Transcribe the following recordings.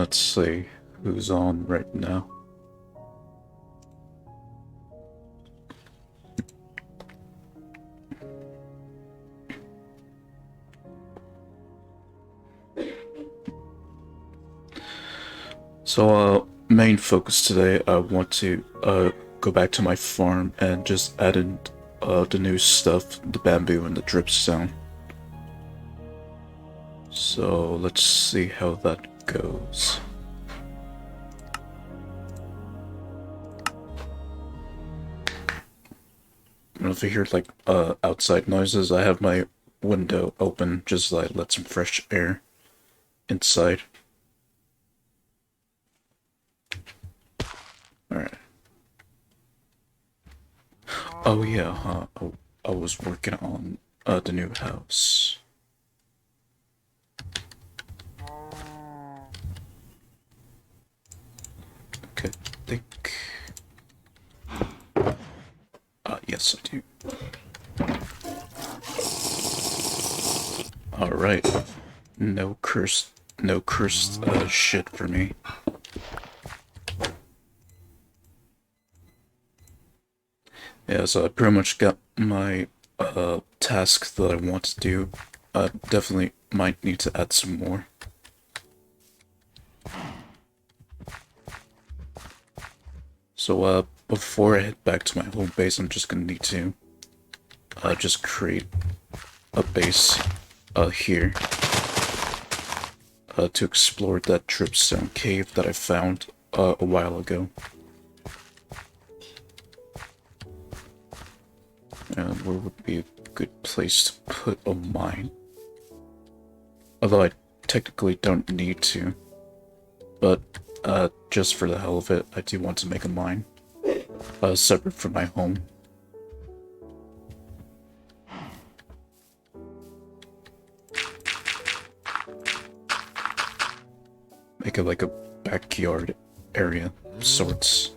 Let's see who's on right now. So, main focus today, I want to go back to my farm and just add in the new stuff, the bamboo and the dripstone. So let's see how that goes. And if you hear like outside noises, I have my window open just to like let some fresh air inside. Alright. Oh yeah, huh? I was working on the new house. Okay, I think... yes I do. Alright. No cursed shit for me. Yeah, so I pretty much got my task that I want to do. I definitely might need to add some more. So before I head back to my home base, I'm just gonna need to just create a base here to explore that dripstone cave that I found a while ago. And where would be a good place to put a mine? Although I technically don't need to. But just for the hell of it, I do want to make a mine. Separate from my home. Make it like a backyard area of sorts.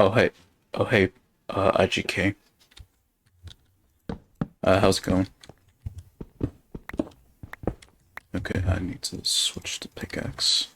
Oh, hey. Oh, hey, IGK. How's it going? Okay, I need to switch to pickaxe.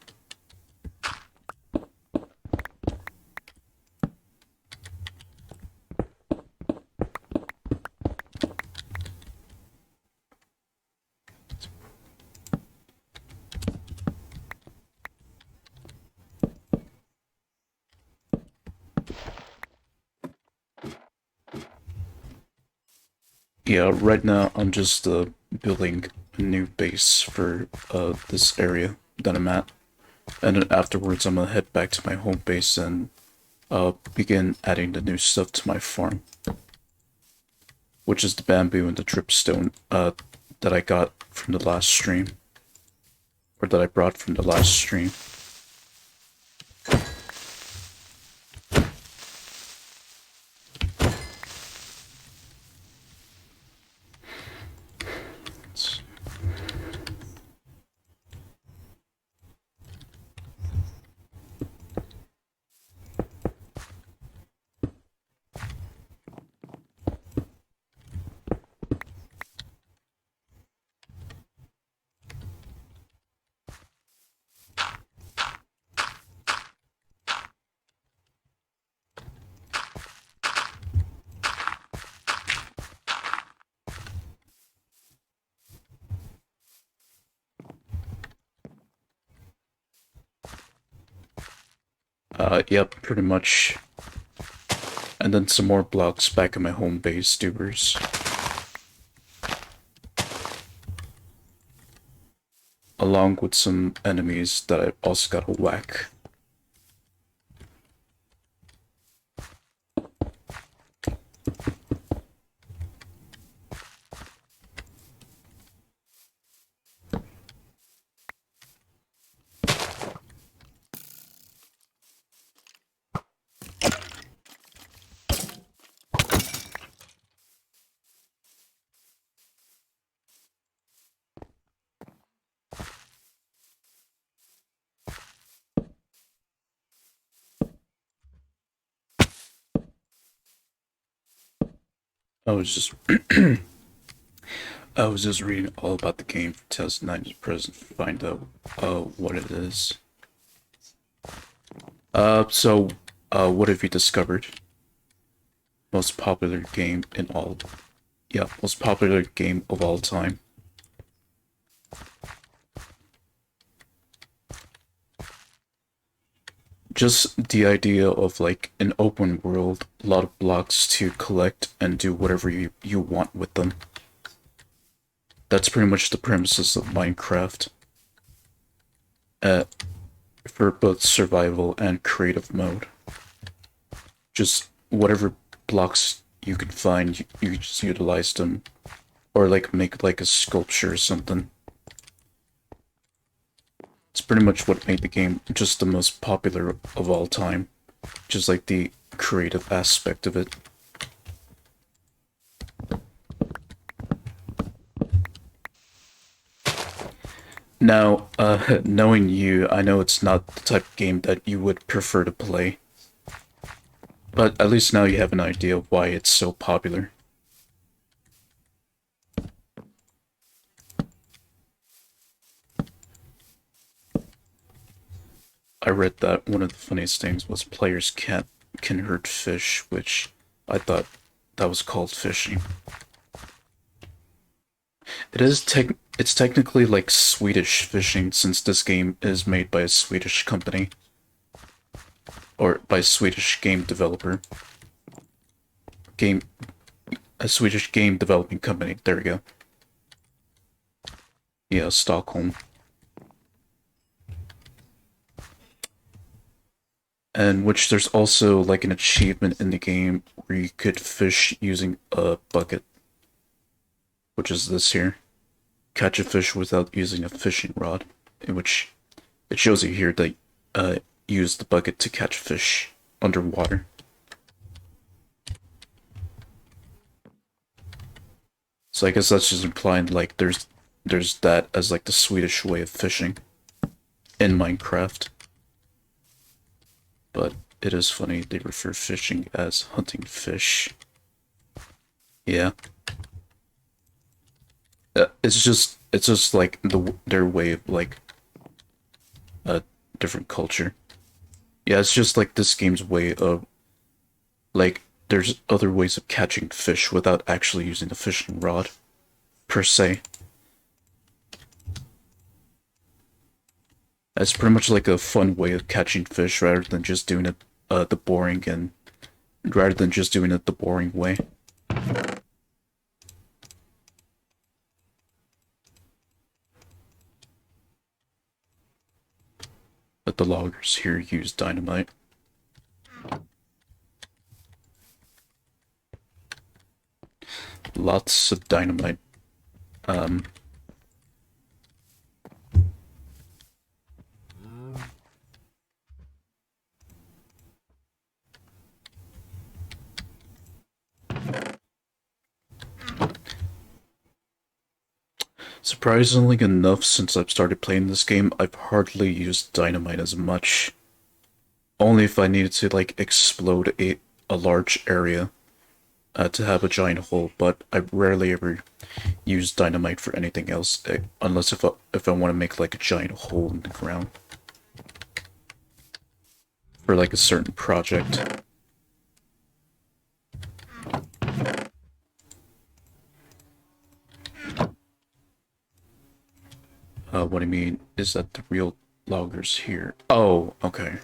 Yeah, right now I'm just building a new base for this area that I'm at. And then afterwards I'm gonna head back to my home base and begin adding the new stuff to my farm. Which is the bamboo and the dripstone that I got from the last stream. Or that I brought from the last stream. Yep, pretty much. And then some more blocks back in my home base, dubers. Along with some enemies that I also gotta whack. I was just I was just reading all about the game from 2009 to present to find out what it is. What have you discovered? Most popular game in all Yeah, most popular game of all time. Just the idea of like an open world, a lot of blocks to collect and do whatever you want with them. That's pretty much the premises of Minecraft. Uh, for both survival and creative mode. Just whatever blocks you can find, you just utilize them. Or like make like a sculpture or something. It's pretty much what made the game just the most popular of all time. Just like the creative aspect of it. Now, knowing you, I know it's not the type of game that you would prefer to play. But at least now you have an idea of why it's so popular. I read that one of the funniest things was players can hurt fish, which I thought that was called fishing. It's technically like Swedish fishing since this game is made by a Swedish company. Or by a Swedish game developer. A Swedish game developing company. There we go. Yeah, Stockholm. And which there's also like an achievement in the game where you could fish using a bucket. Which is this here. Catch a fish without using a fishing rod. In which it shows you here that use the bucket to catch fish underwater. So I guess that's just implying like there's that as like the Swedish way of fishing in Minecraft. But it is funny they refer fishing as hunting fish. Yeah. It's just like their way of like a different culture. Yeah, it's just like this game's way of like there's other ways of catching fish without actually using the fishing rod per se. It's pretty much like a fun way of catching fish rather than just doing it the boring and rather than just doing it the boring way. But the loggers here use dynamite. Lots of dynamite. Surprisingly enough, since I've started playing this game, I've hardly used dynamite as much. Only if I needed to, like, explode a large area to have a giant hole, but I rarely ever use dynamite for anything else, unless if I want to make, like, a giant hole in the ground. For, like, a certain project. What I mean is that the real loggers here. Oh, okay.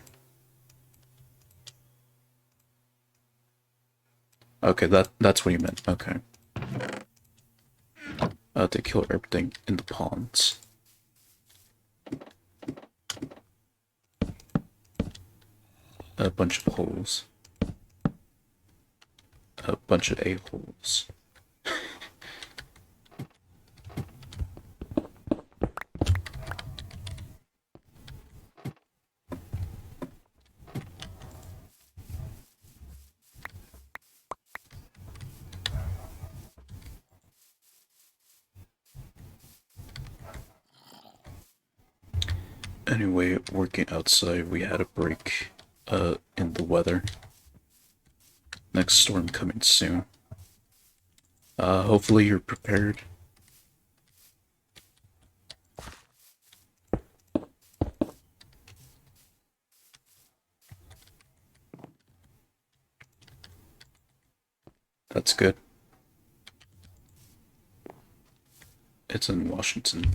Okay, that's what you meant. Okay. They kill everything in the ponds. A bunch of holes. A bunch of a-holes. Anyway, working outside, we had a break in the weather. Next storm coming soon. Hopefully you're prepared. That's good. It's in Washington.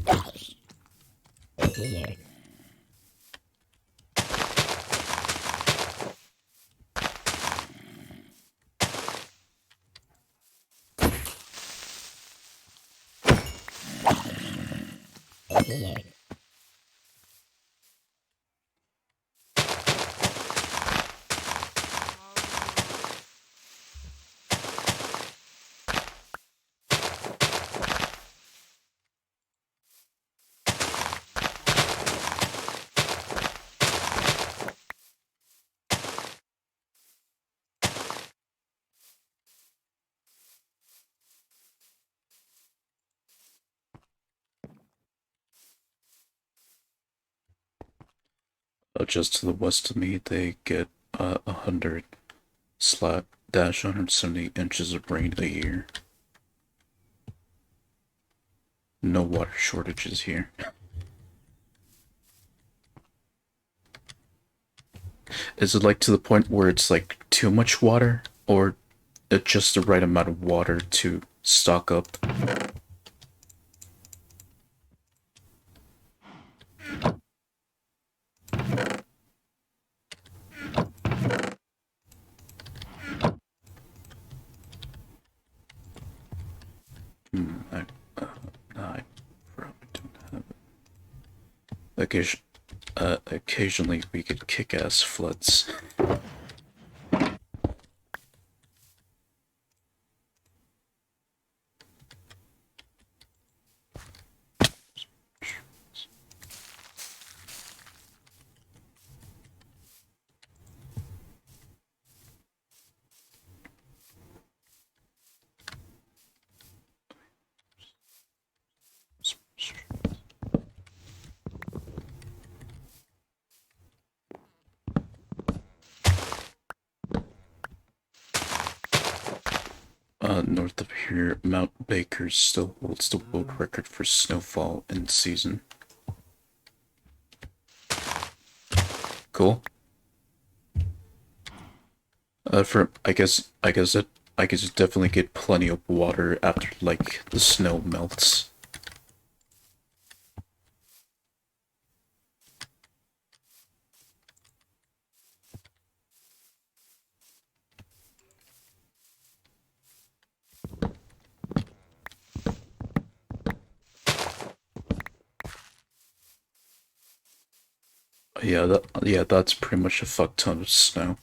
Just to the west of me, they get 100 slash dash 170 inches of rain a year. No water shortages here. Is it like to the point where it's like too much water, or just the right amount of water to stock up? I, no, I probably don't have it. Occasionally we get kick-ass floods. North of here, Mount Baker still holds the world record for snowfall in season. Cool. I guess it definitely get plenty of water after like the snow melts. Yeah, that's pretty much a fuck ton of snow.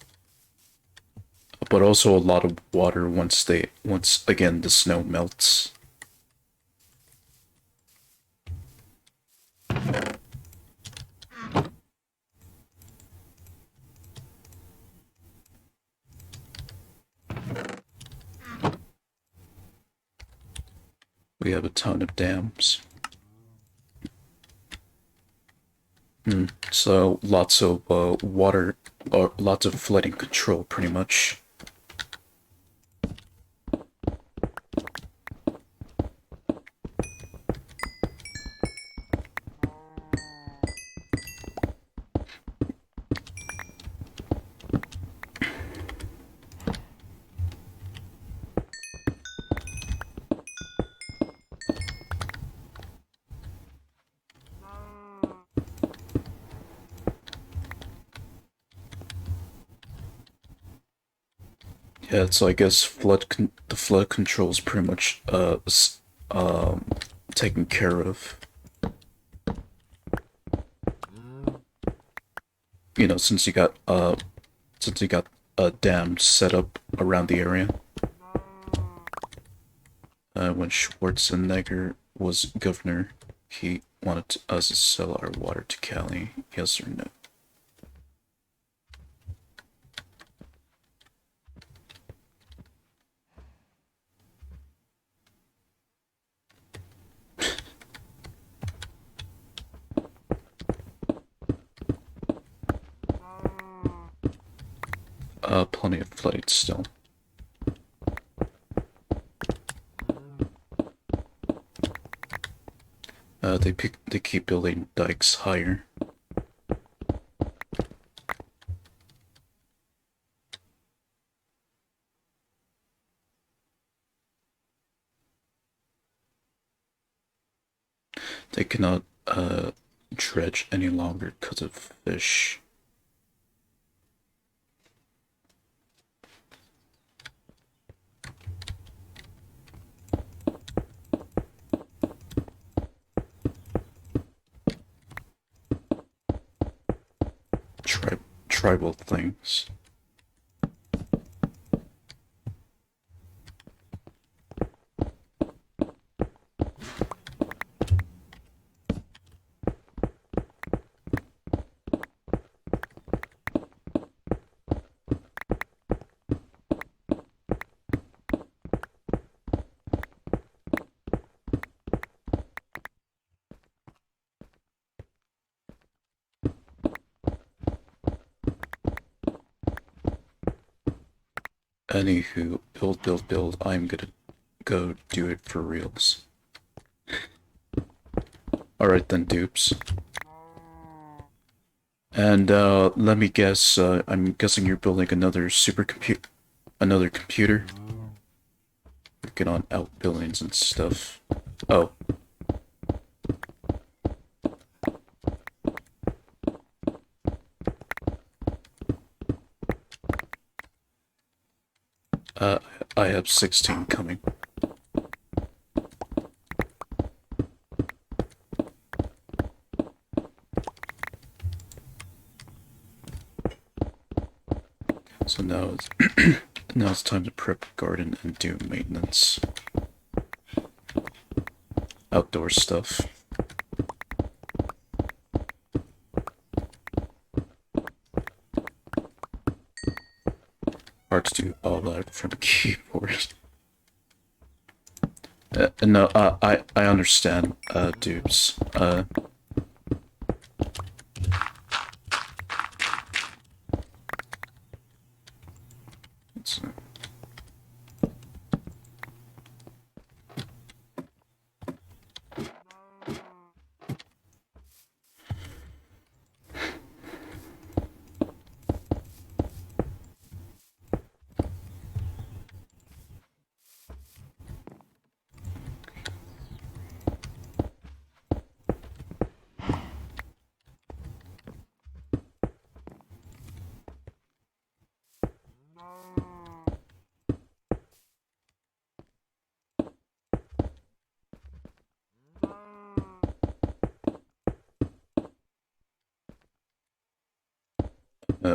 But also a lot of water once again the snow melts. We have a ton of dams. So lots of water, or lots of flooding control, pretty much. Yeah, so I guess the flood control is pretty much taken care of. You know, since you got a dam set up around the area. When Schwarzenegger was governor, he wanted us to sell our water to Cali. Yes or no? Plenty of flights still. They keep building dikes higher. They cannot dredge any longer because of fish. Tribal things. Anywho, build. I'm gonna go do it for reals. Alright then, dupes. And let me guess, I'm guessing you're building another another computer? Working on outbuildings and stuff. Oh. I have 16 coming. So now it's now it's time to prep garden and do maintenance. Outdoor stuff. Hard to do all that from a keyboard. No, I understand, dupes.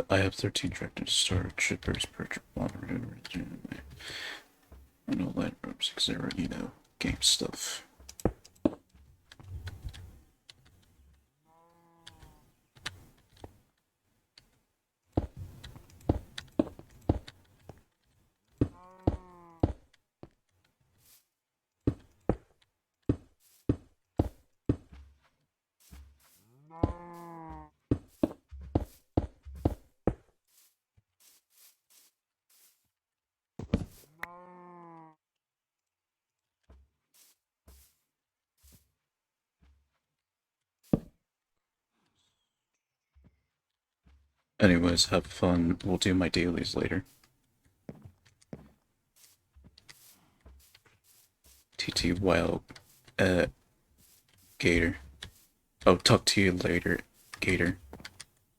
I have 13 tractors storage, shippers, purchase, and all that, 60, game stuff. Anyways, have fun. We'll do my dailies later. TT Wild, Gator. Oh, talk to you later, Gator.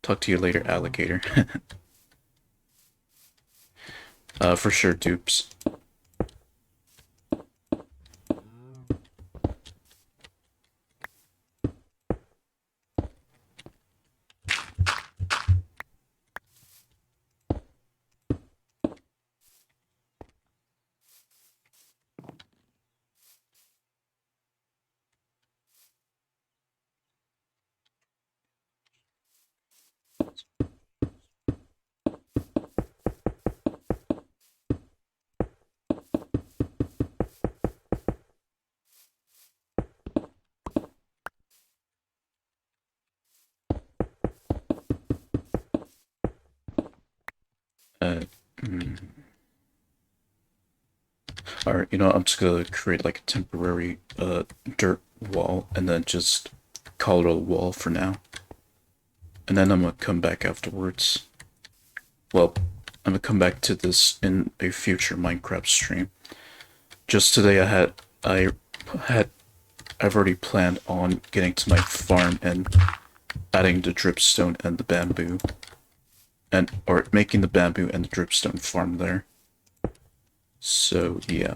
Talk to you later, alligator. For sure, dupes. Alright, I'm just gonna create like a temporary dirt wall and then just call it a wall for now. And then I'm gonna come back afterwards. Well, I'm gonna come back to this in a future Minecraft stream. Just today I've already planned on getting to my farm and adding the dripstone and the bamboo. Or making the bamboo and the dripstone farm there. So, yeah.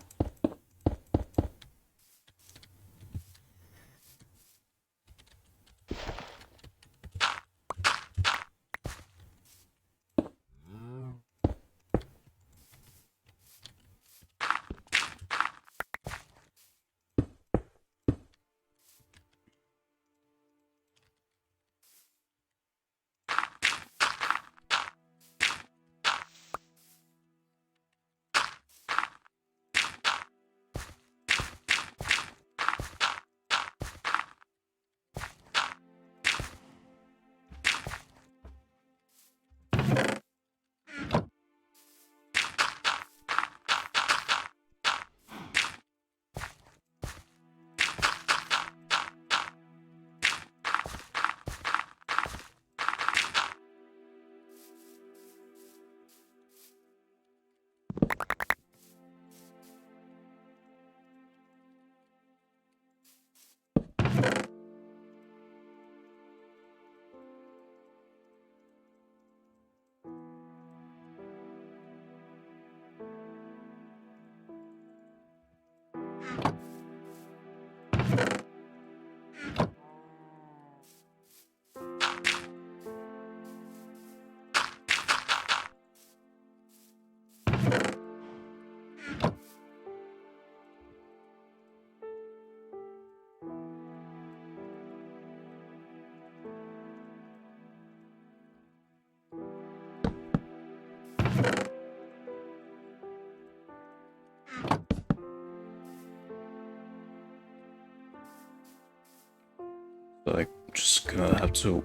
Like, just gonna have to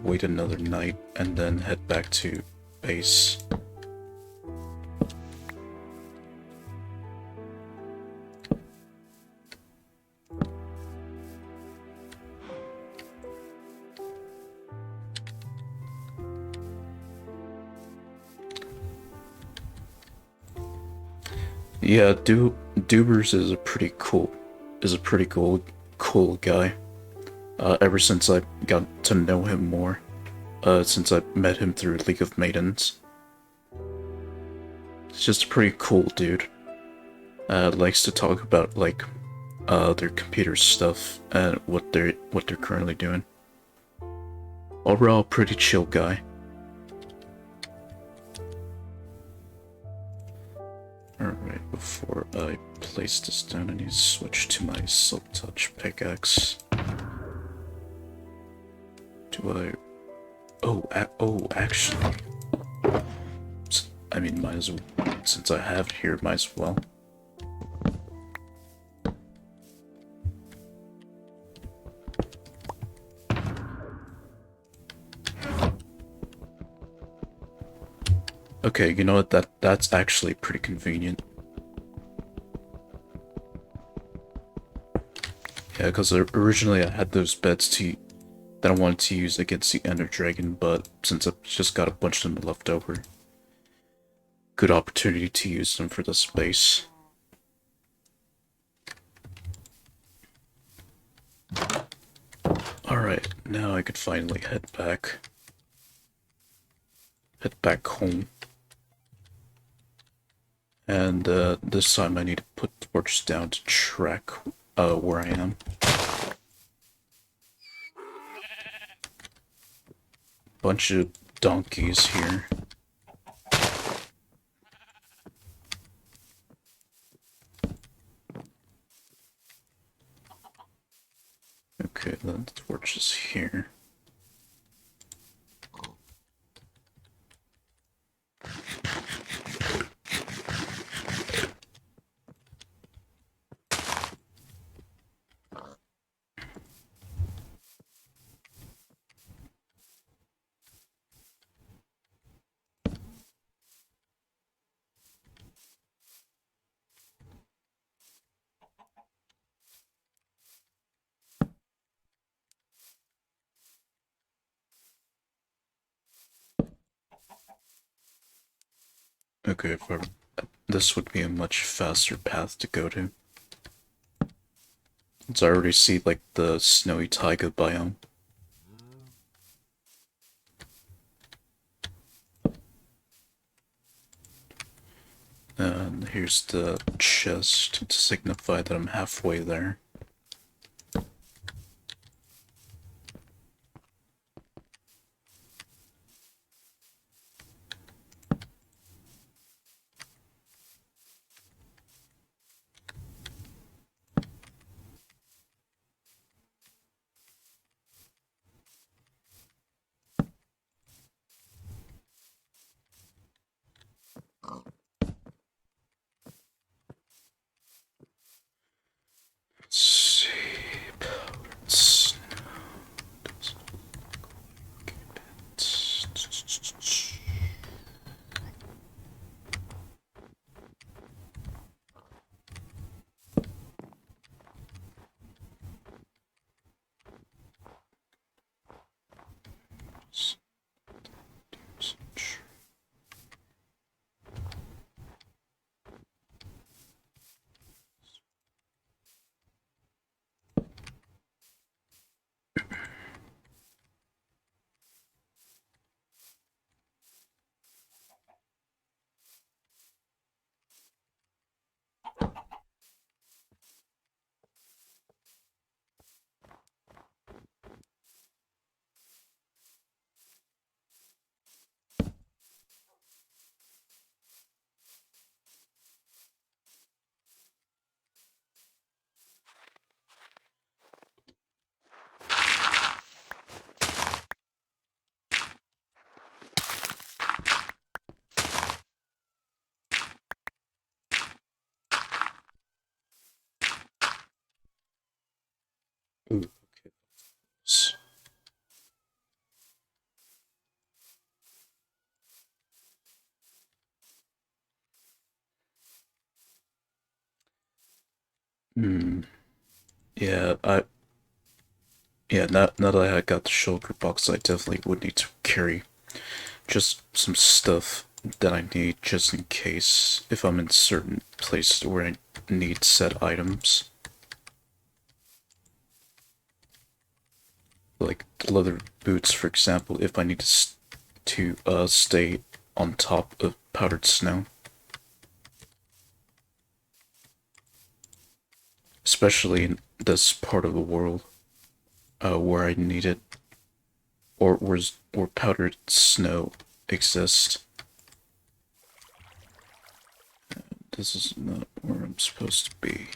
wait another night and then head back to base. Yeah, Dubers is a pretty cool guy. Ever since I got to know him more, since I met him through League of Maidens. He's just a pretty cool dude. Likes to talk about like their computer stuff and what they're currently doing. Overall, pretty chill guy. before I place this down, I need to switch to my Silk Touch pickaxe. Do I... Oh, actually... I mean, might as well... Since I have it here, might as well. Okay, you know what? That's actually pretty convenient. Yeah, because originally I had those beds that I wanted to use against the Ender Dragon, but since I've just got a bunch of them left over, good opportunity to use them for the space. Alright, now I could finally head back home. And this time I need to put torches down to track where I am. Bunch of donkeys here. Okay, then the torch is here. Okay, this would be a much faster path to go to. Since I already see, like, the snowy taiga biome. And here's the chest to signify that I'm halfway there. Let's see. Powdered snow. Ooh, okay. Hmm. Yeah, now that I got the shulker box, I definitely would need to carry just some stuff that I need just in case if I'm in certain places where I need set items. Like leather boots, for example, if I need to stay on top of powdered snow. Especially in this part of the world where I need it, or where powdered snow exists. this is not where I'm supposed to be.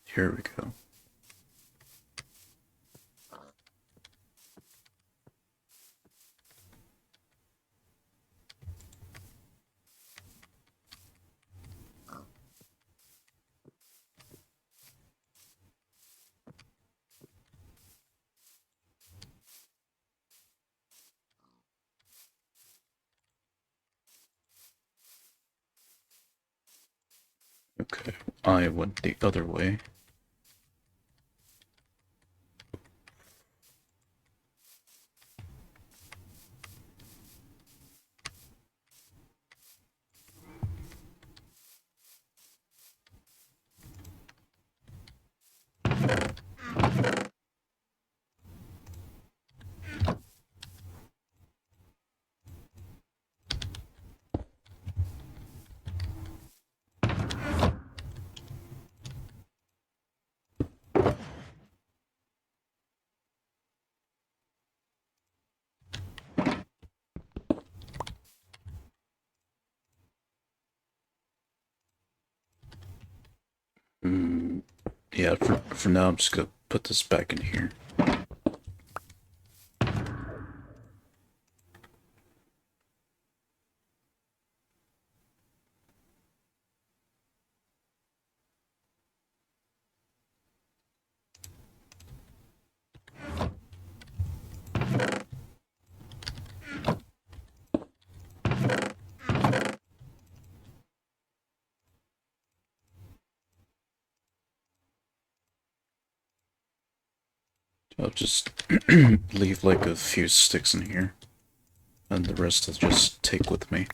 Here we go. Okay, I went the other way. Yeah, for now I'm just gonna put this back in here. I'll just leave like a few sticks in here, and the rest I'll just take with me.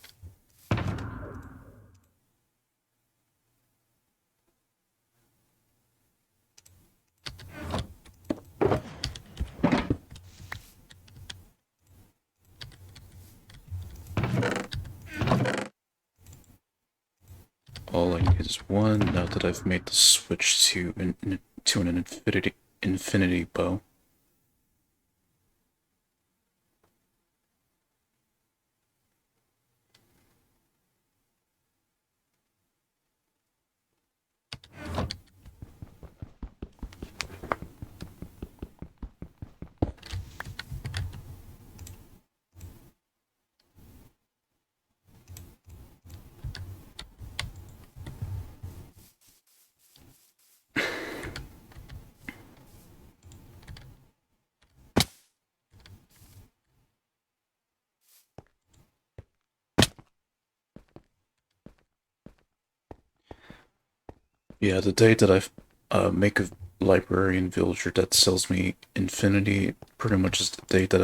All I need is one. Now that I've made the switch to an infinity bow. Yeah, the day that I make a librarian villager that sells me infinity pretty much is the day that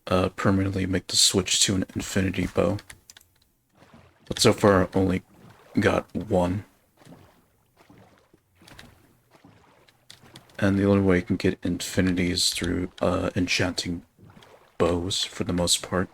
I permanently make the switch to an infinity bow. But so far I only got one. And the only way I can get infinity is through enchanting bows for the most part.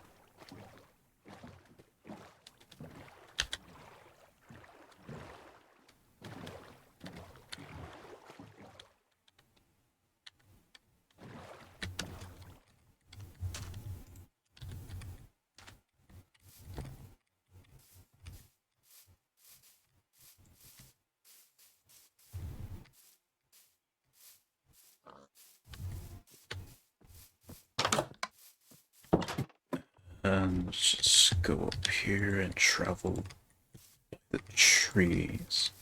And let's just go up here and travel the trees.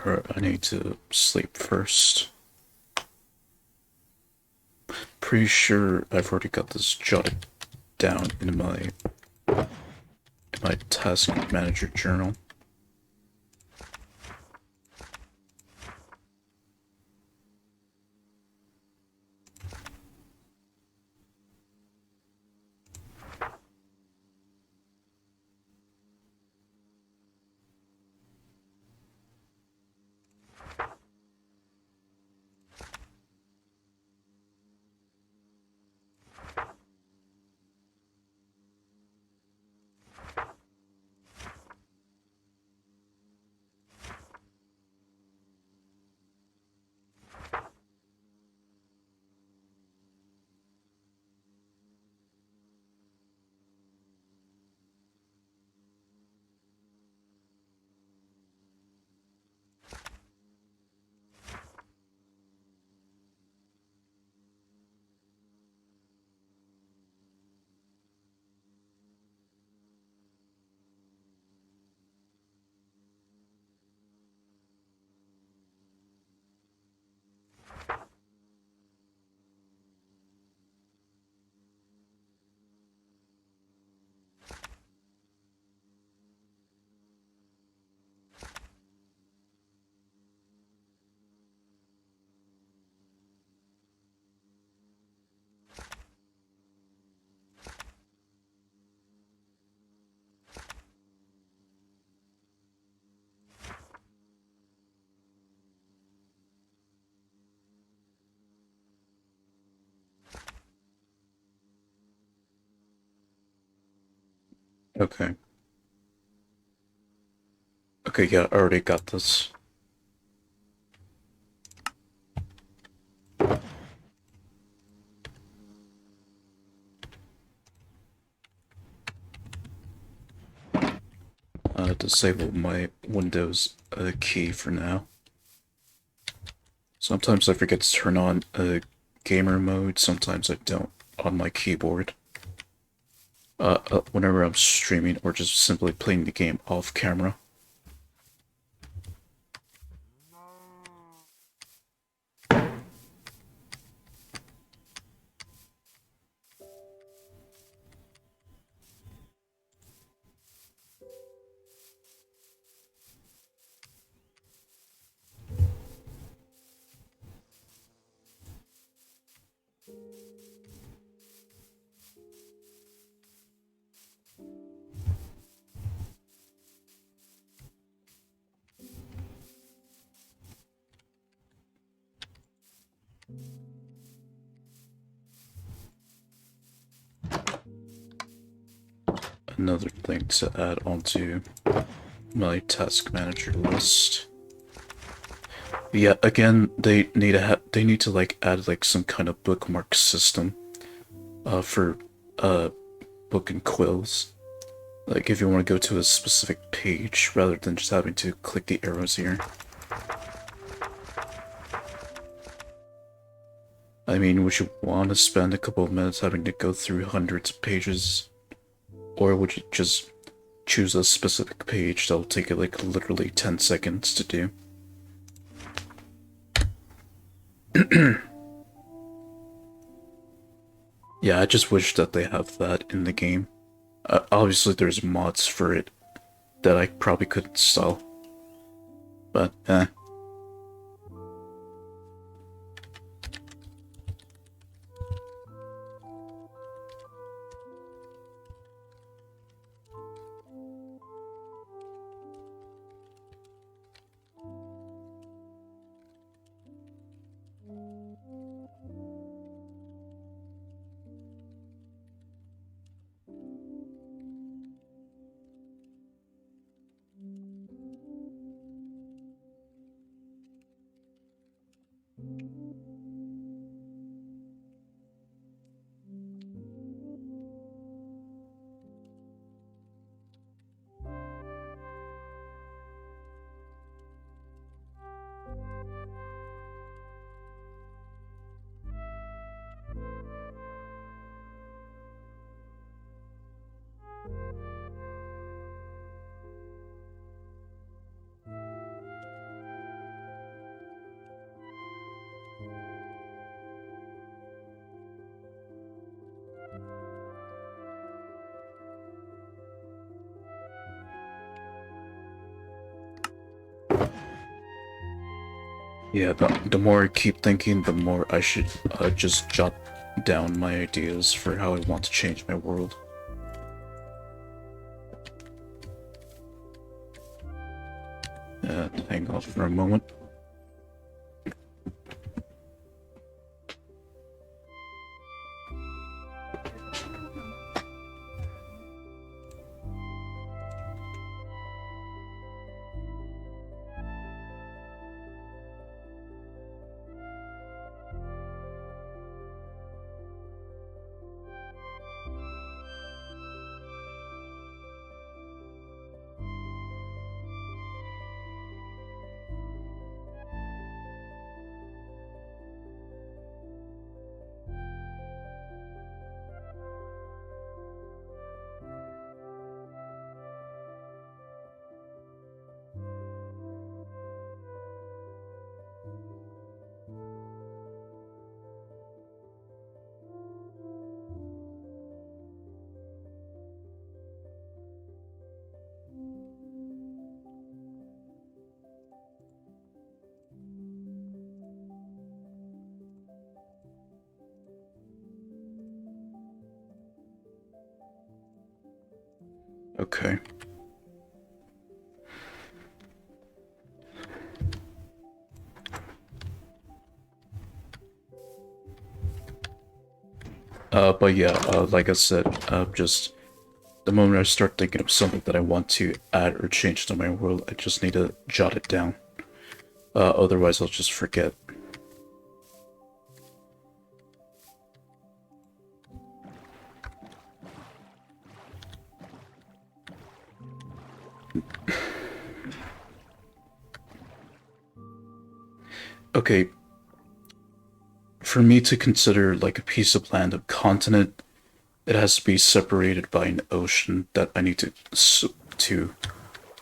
Or I need to sleep first. Pretty sure I've already got this jotted down in my task manager journal. Okay. Okay, yeah, I already got this. Disable my Windows key for now. Sometimes I forget to turn on gamer mode, sometimes I don't on my keyboard. Whenever I'm streaming or just simply playing the game off camera. Another thing to add onto my task manager list. But yeah, again, they need to like add like some kind of bookmark system for book and quills. Like if you want to go to a specific page rather than just having to click the arrows here. I mean, would you want to spend a couple of minutes having to go through hundreds of pages? Or would you just choose a specific page that'll take it like literally 10 seconds to do? Yeah, I just wish that they have that in the game. Obviously there's mods for it that I probably could install. But, Yeah, the more I keep thinking, the more I should just jot down my ideas for how I want to change my world. Hang on for a moment. Okay. But yeah, like I said, just the moment I start thinking of something that I want to add or change to my world, I just need to jot it down. Otherwise I'll just forget. Okay, for me to consider like a piece of land a continent, it has to be separated by an ocean that I need to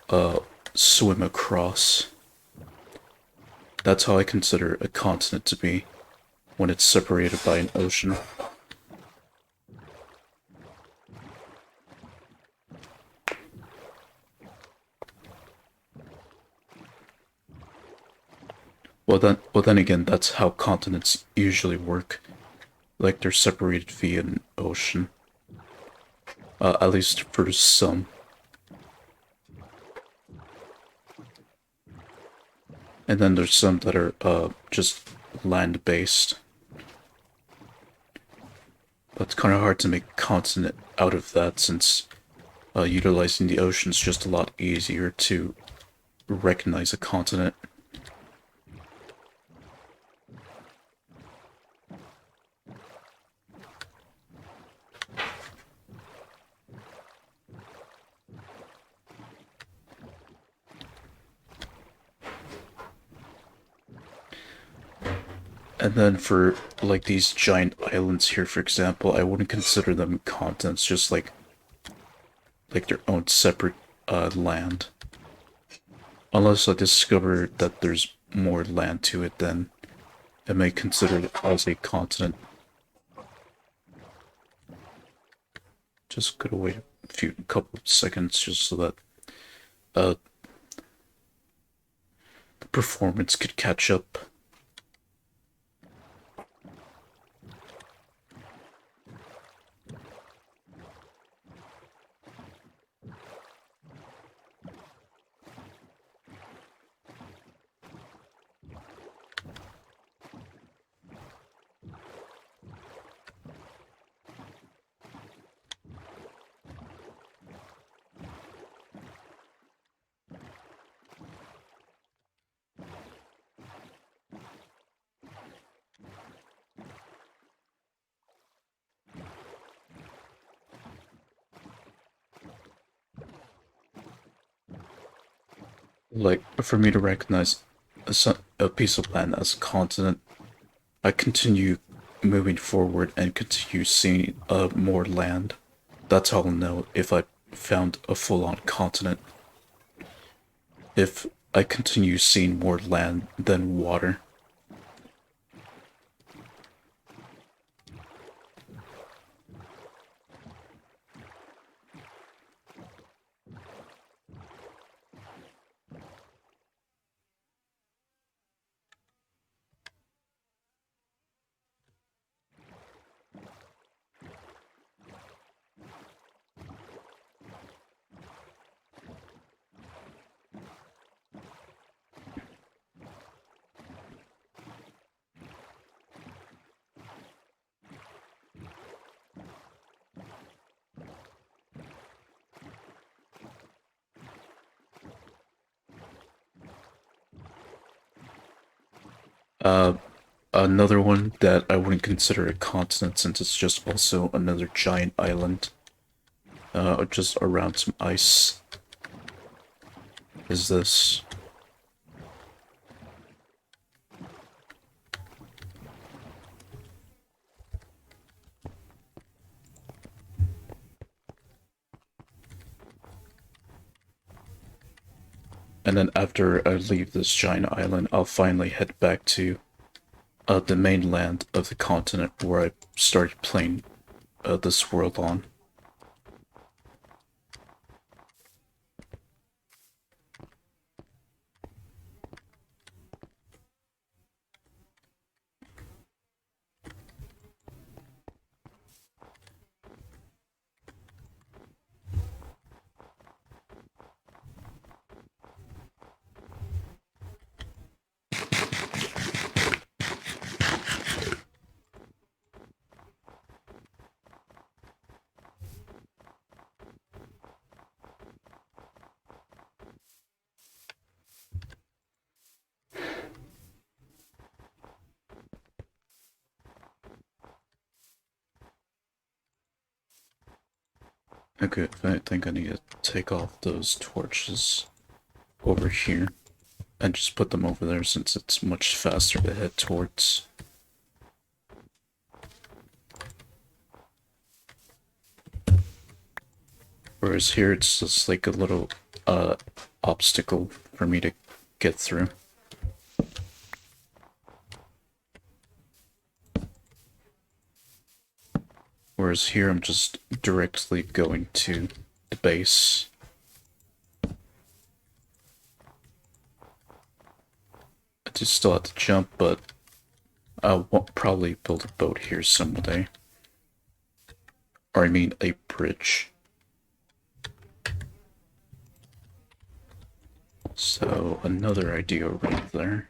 uh swim across. That's how I consider a continent to be when it's separated by an ocean. Well then again, that's how continents usually work. Like they're separated via an ocean. At least for some. And then there's some that are just land-based. But it's kind of hard to make a continent out of that since utilizing the ocean is just a lot easier to recognize a continent. And then for like these giant islands here, for example, I wouldn't consider them continents, just like their own separate land. Unless I discover that there's more land to it, then I may consider it as a continent. Just gotta wait a couple of seconds just so that uh the performance could catch up. Like, for me to recognize a piece of land as a continent, I continue moving forward and continue seeing more land. That's how I'll know if I found a full-on continent. If I continue seeing more land than water. Another one that I wouldn't consider a continent since it's just also another giant island, just around some ice, is this. And then after I leave this giant island, I'll finally head back to the mainland of the continent where I started playing this world on. Okay, I think I need to take off those torches over here and just put them over there since it's much faster to head towards. Whereas here it's just like a little obstacle for me to get through. Whereas here I'm just directly going to the base. I do still have to jump, but I won't probably build a boat here someday. Or I mean a bridge. So another idea right there.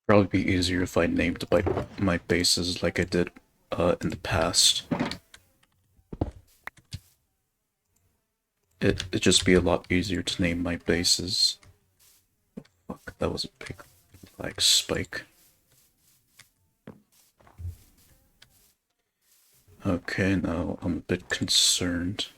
Probably be easier if I named my bases like I did in the past. It'd just be a lot easier to name my bases. Fuck, that was a big like spike. Okay, now I'm a bit concerned.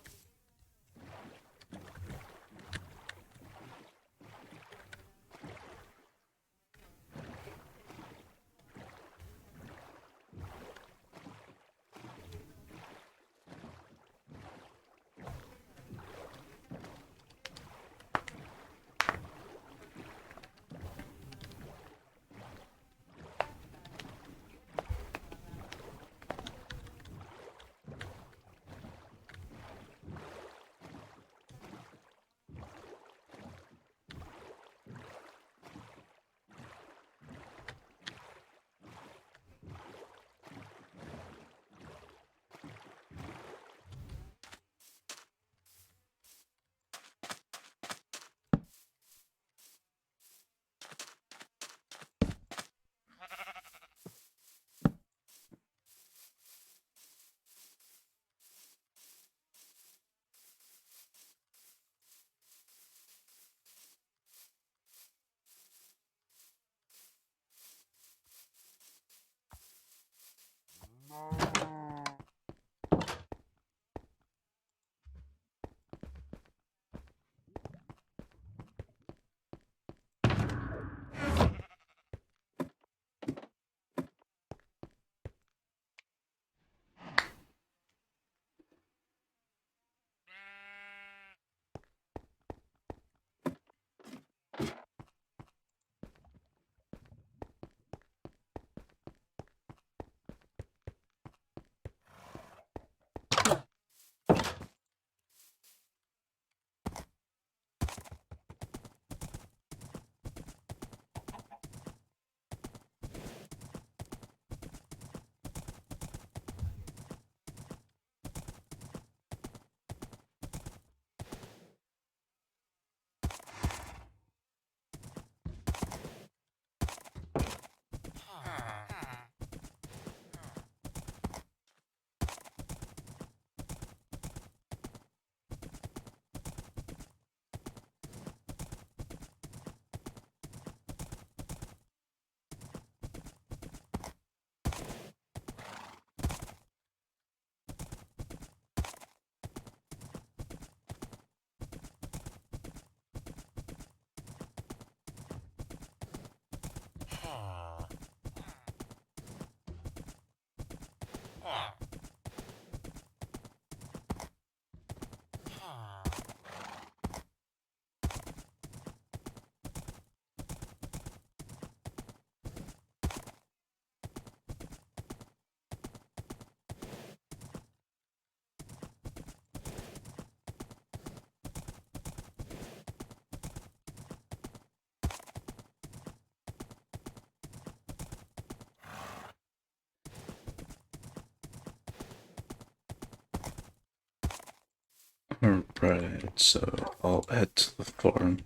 Alright, so I'll head to the farm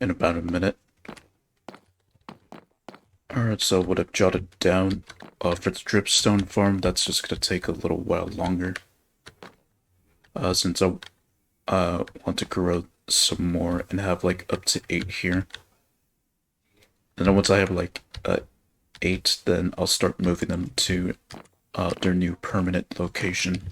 in about a minute. Alright, so what I've jotted down for the dripstone farm, that's just gonna take a little while longer. Since I want to grow some more and have like up to 8 here. And then once I have like 8, then I'll start moving them to their new permanent location.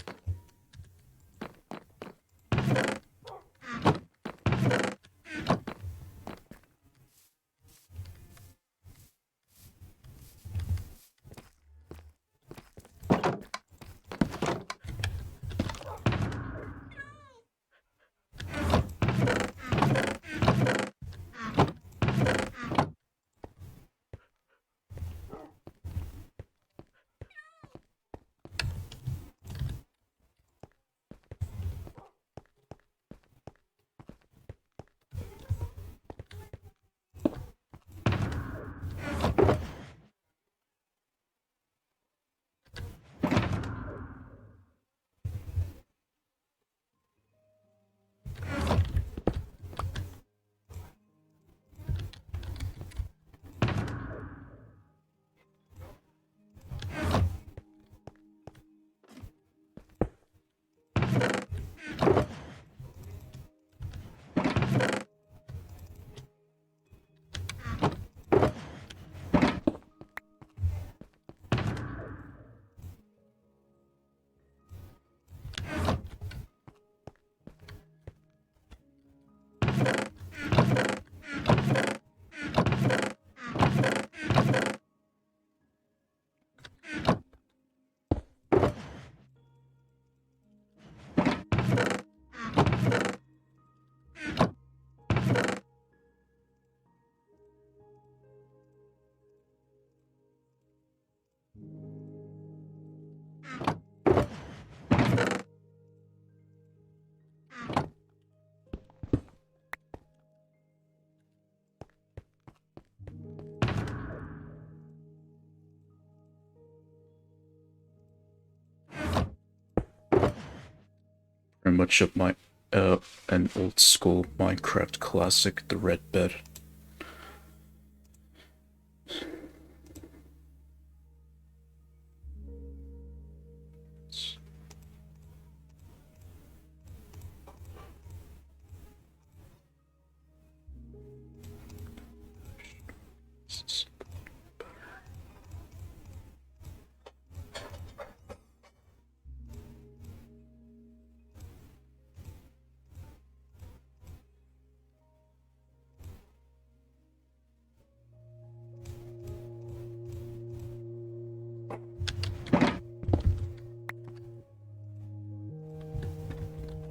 Very much of my an old school Minecraft classic, the red bed.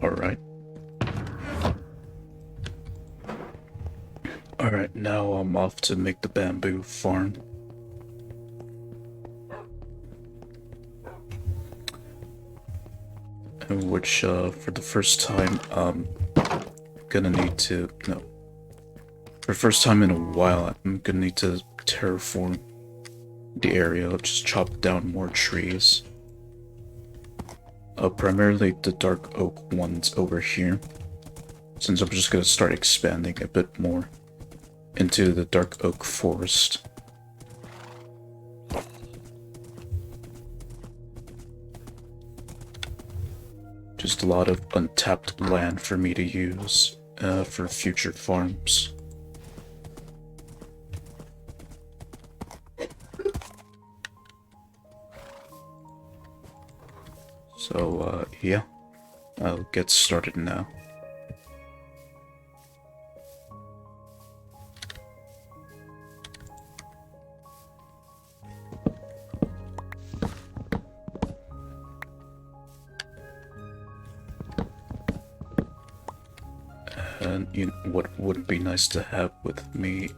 Alright. Alright, now I'm off to make the bamboo farm. In which, for the first time, gonna need to, no. For the first time in a while, I'm gonna need to terraform the area, just chop down more trees. Primarily the dark oak ones over here, since I'm just gonna start expanding a bit more into the dark oak forest. Just a lot of untapped land for me to use for future farms. So, yeah, I'll get started now. And you know, what would be nice to have with me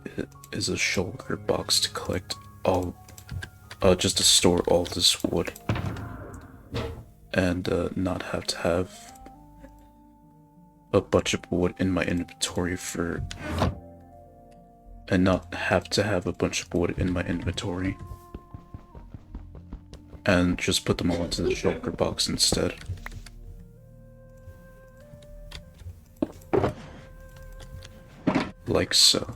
is a shulker box to collect all, just to store all this wood. And not have to have a bunch of wood in my inventory for... And not have to have a bunch of wood in my inventory. And just put them all into the shulker box instead. like so.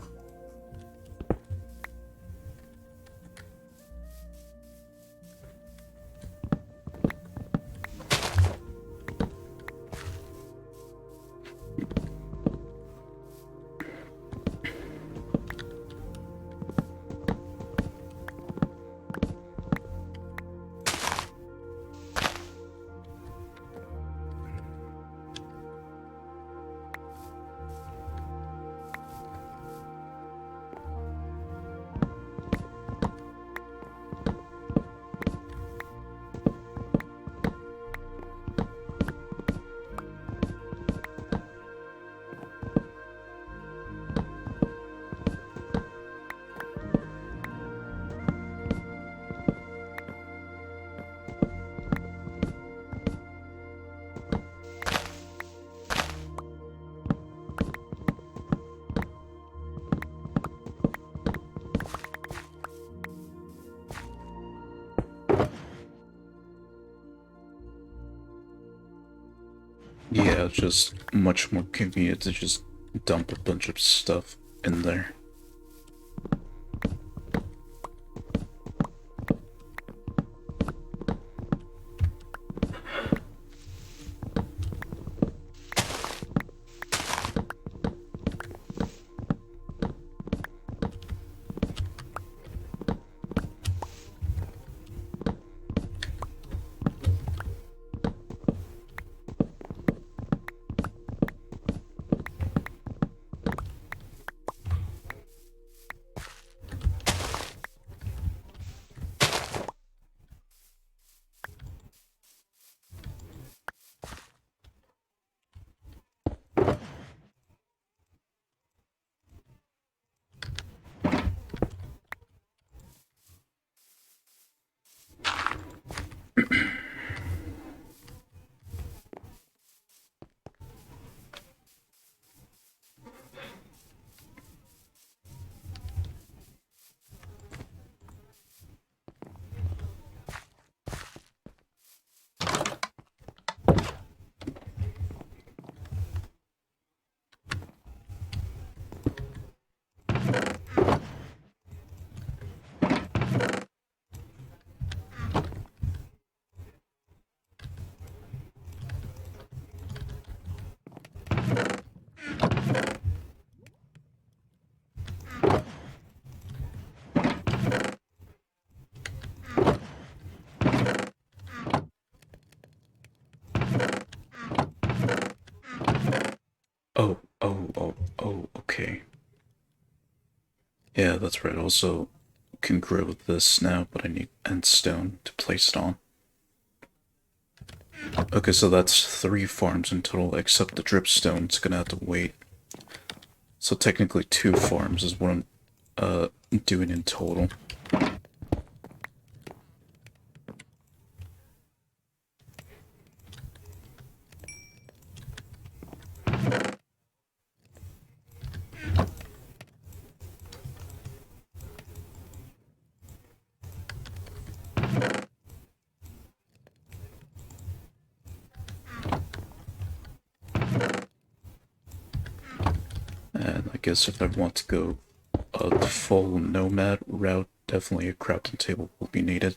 Yeah, it's just much more convenient to just dump a bunch of stuff in there. Okay. Yeah, that's right. Also, can grow this now, but I need end stone to place it on. Okay, so that's 3 farms in total, except the dripstone's gonna have to wait. So technically 2 farms is what I'm doing in total. And I guess if I want to go the full nomad route, definitely a crafting table will be needed.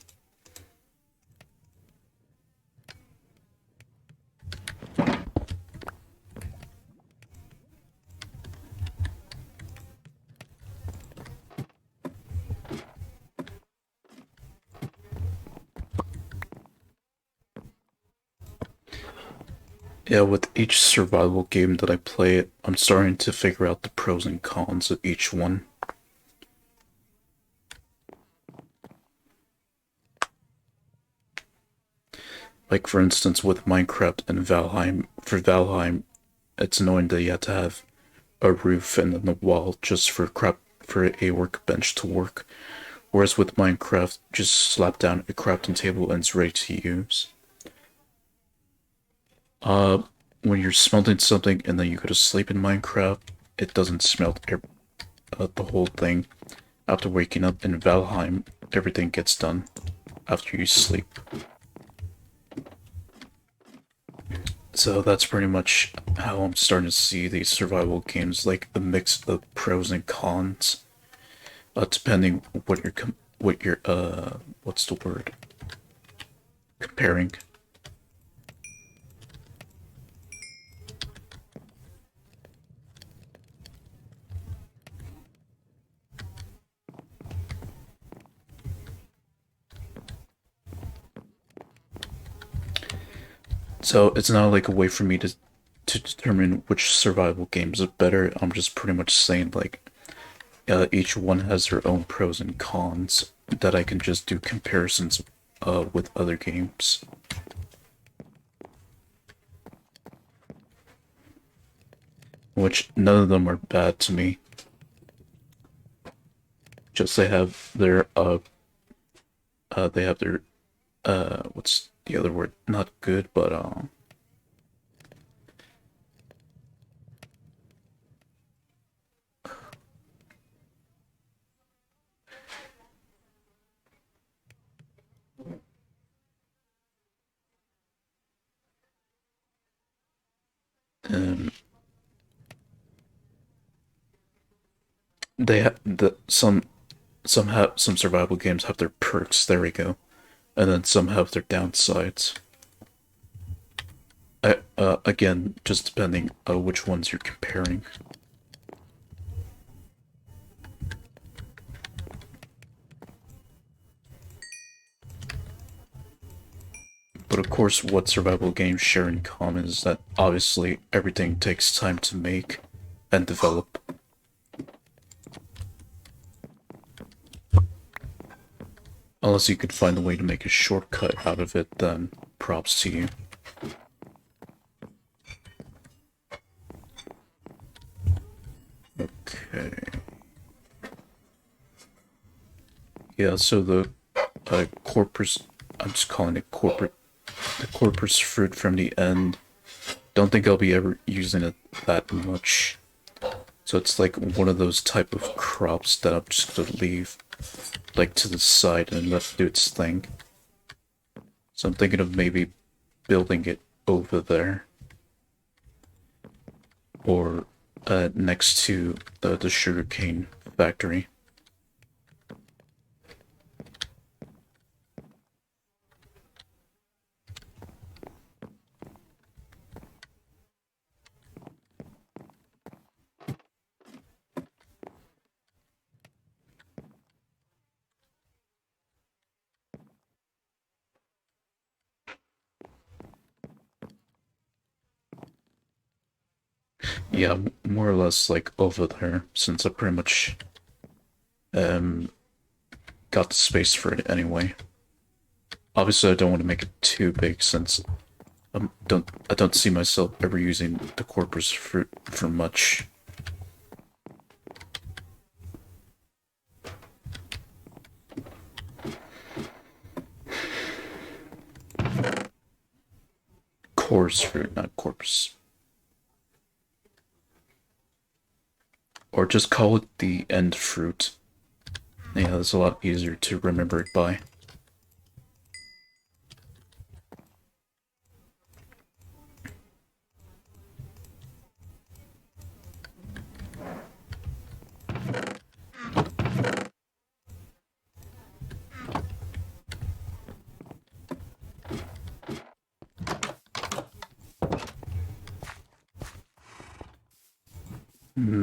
Yeah, with each survival game that I play, I'm starting to figure out the pros and cons of each one. Like, for instance, with Minecraft and Valheim, for Valheim, it's annoying that you have to have a roof and then the wall just for a workbench to work. Whereas with Minecraft, just slap down a crafting table and it's ready to use. When you're smelting something and then you go to sleep in Minecraft, it doesn't smelt the whole thing. After waking up in Valheim, everything gets done after you sleep. So that's pretty much how I'm starting to see these survival games, like the mix of pros and cons, depending what you're what's the word, comparing. So it's not like a way for me to determine which survival games are better. I'm just pretty much saying like each one has their own pros and cons that I can just do comparisons with other games. Which none of them are bad to me. Just they have their what's the other word? Not good, but um, they have some survival games have their perks. There we go, and then some have their downsides. Again, just depending which ones you're comparing. But of course, what survival games share in common is that obviously everything takes time to make and develop. Unless you could find a way to make a shortcut out of it, then props to you. Okay. Yeah, so the corpus, I'm just calling it corporate, the corpus fruit from the end. Don't think I'll be ever using it that much. So it's like one of those type of crops that I'm just gonna leave like to the side and let it do its thing. So I'm thinking of maybe building it over there. Or next to the sugarcane factory. Yeah, more or less like over there, since I pretty much um got the space for it anyway. Obviously, I don't want to make it too big since I don't see myself ever using the corpus fruit for much. Coarse fruit, not corpus. Or just call it the end fruit. Yeah, that's a lot easier to remember it by.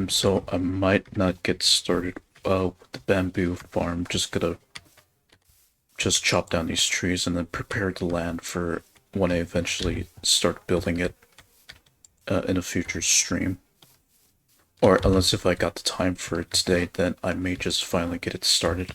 So I might not get started with the bamboo farm. Just gonna just chop down these trees and then prepare the land for when I eventually start building it in a future stream. Or unless if I got the time for it today, then I may just finally get it started.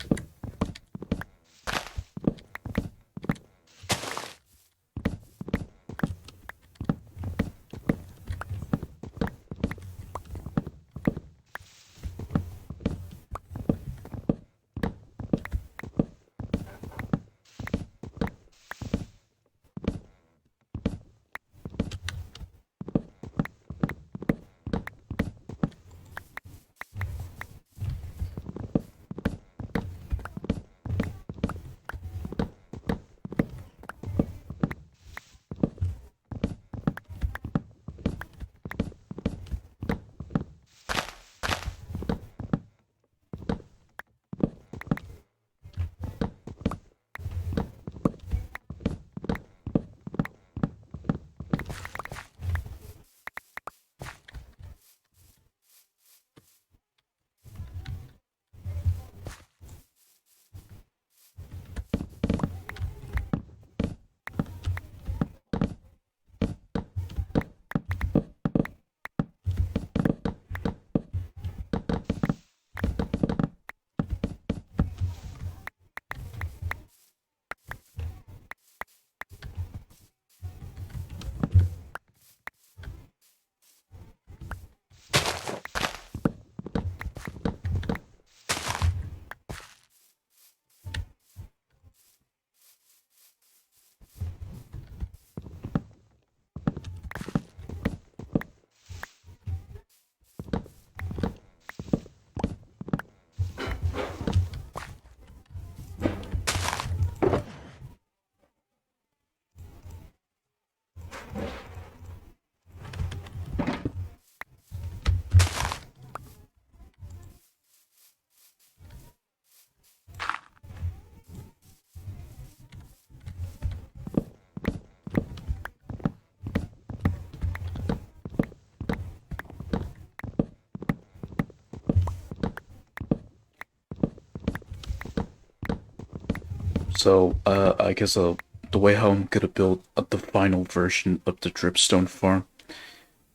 So, I guess the way how I'm gonna build the final version of the dripstone farm,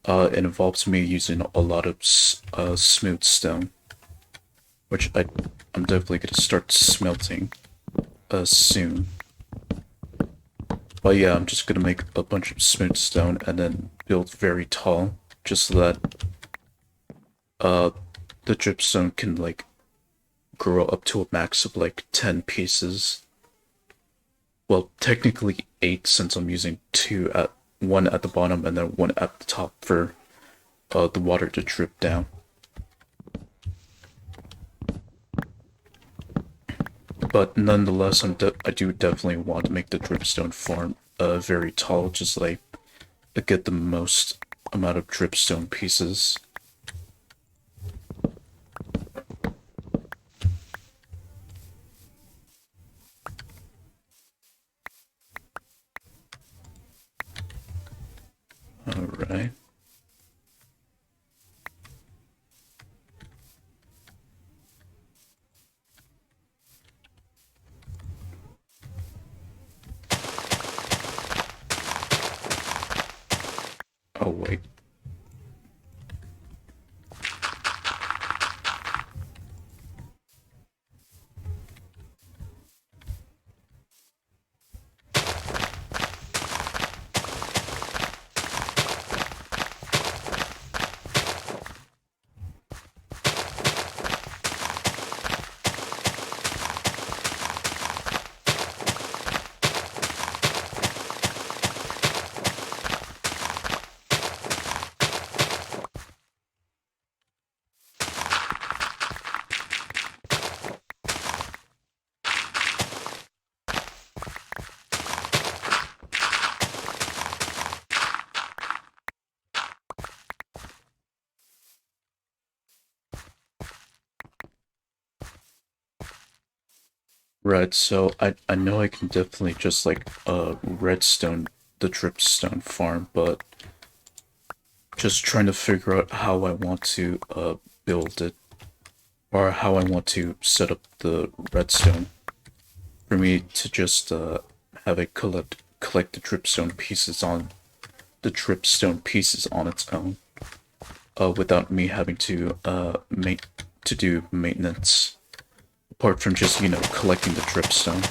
it involves me using a lot of smooth stone, which I'm definitely gonna start smelting soon. But yeah, I'm just gonna make a bunch of smooth stone and then build very tall, just so that uh the dripstone can like grow up to a max of like 10 pieces. Well, technically 8 since I'm using one at the bottom and then one at the top for the water to drip down. But nonetheless, I do definitely want to make the dripstone farm very tall, just so that I get the most amount of dripstone pieces. Alright. Oh, wait. Right, so I know I can definitely just like redstone the dripstone farm, but just trying to figure out how I want to build it, or how I want to set up the redstone for me to just have it collect the dripstone pieces on its own, without me having to make to do maintenance apart from just, you know, collecting the dripstone.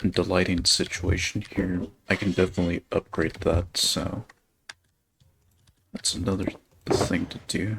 The lighting situation here, I can definitely upgrade that, so that's another thing to do.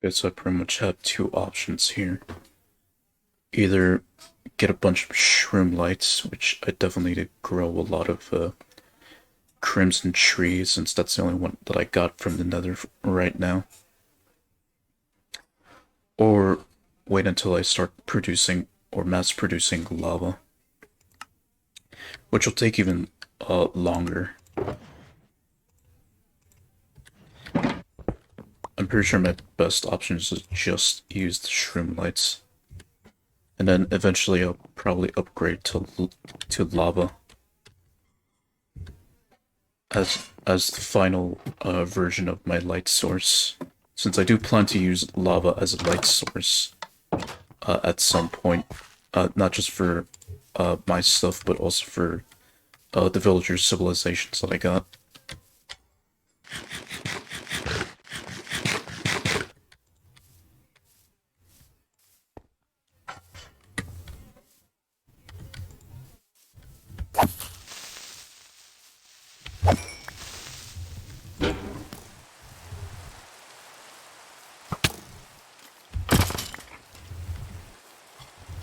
Okay, so I pretty much have two options here. Either get a bunch of shroom lights, which I definitely need to grow a lot of crimson trees, since that's the only one that I got from the nether right now. Or wait until I start producing or mass producing lava, which will take even longer. I'm pretty sure my best option is to just use the shroom lights. And then eventually I'll probably upgrade to lava as the final version of my light source. Since I do plan to use lava as a light source at some point, not just for my stuff, but also for the villager civilizations that I got.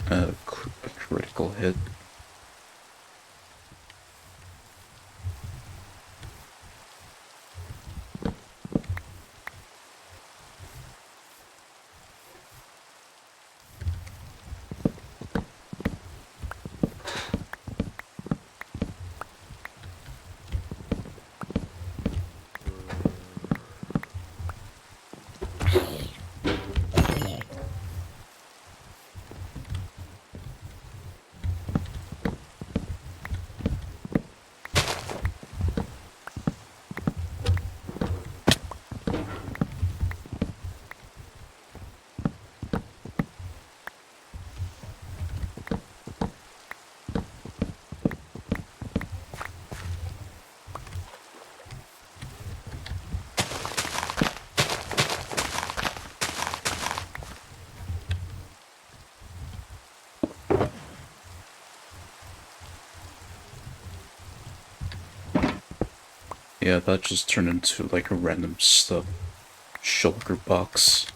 A critical hit. Yeah, that just turned into like a random stuff shulker box.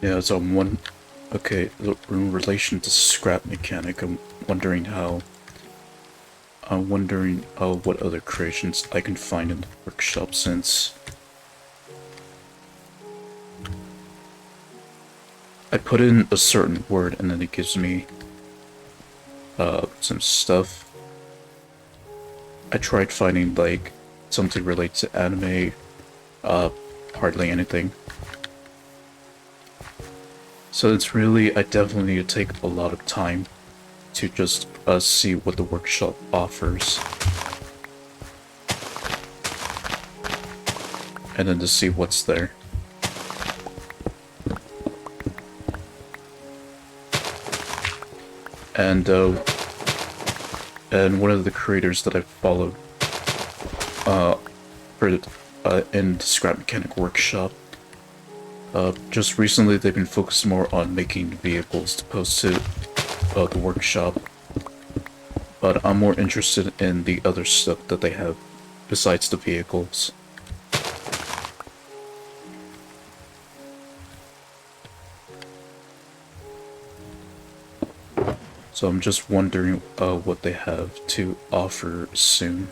Yeah, so okay, in relation to scrap mechanic, I'm wondering what other creations I can find in the workshop, since I put in a certain word and then it gives me some stuff. I tried finding like something related to anime, hardly anything. So it's really, I definitely need to take a lot of time to just see what the workshop offers. And then to see what's there. And one of the creators that I followed in the Scrap Mechanic Workshop, just recently they've been focused more on making vehicles to post to the workshop. But I'm more interested in the other stuff that they have besides the vehicles. So I'm just wondering what they have to offer soon.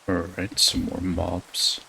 Alright, some more mobs.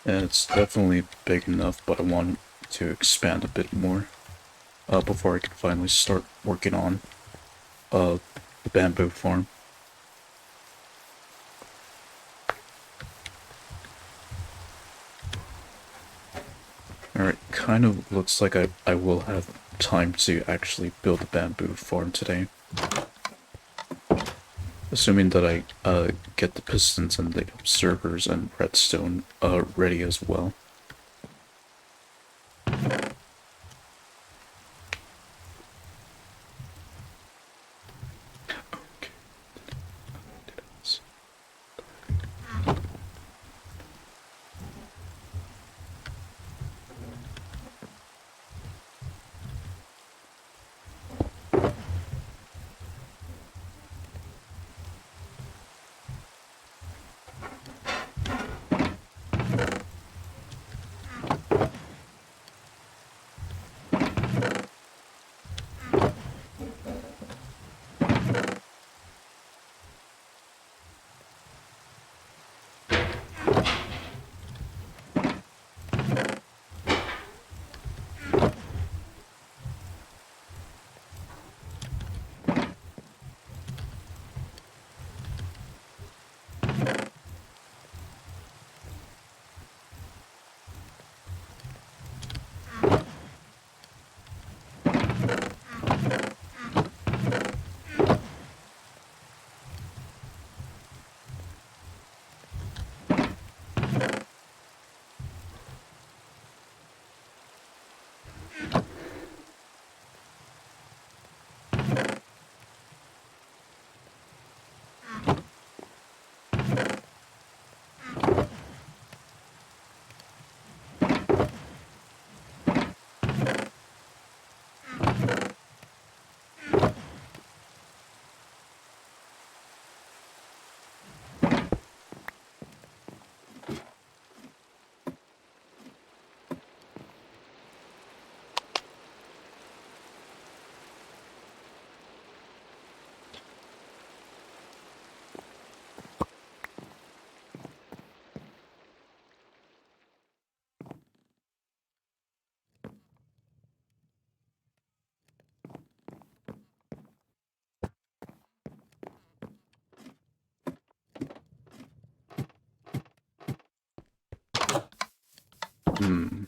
And it's definitely big enough, but I want to expand a bit more before I can finally start working on the bamboo farm. Alright, kind of looks like I will have time to actually build a bamboo farm today. Assuming that I get the pistons and the observers and redstone ready as well. Okay. Hmm.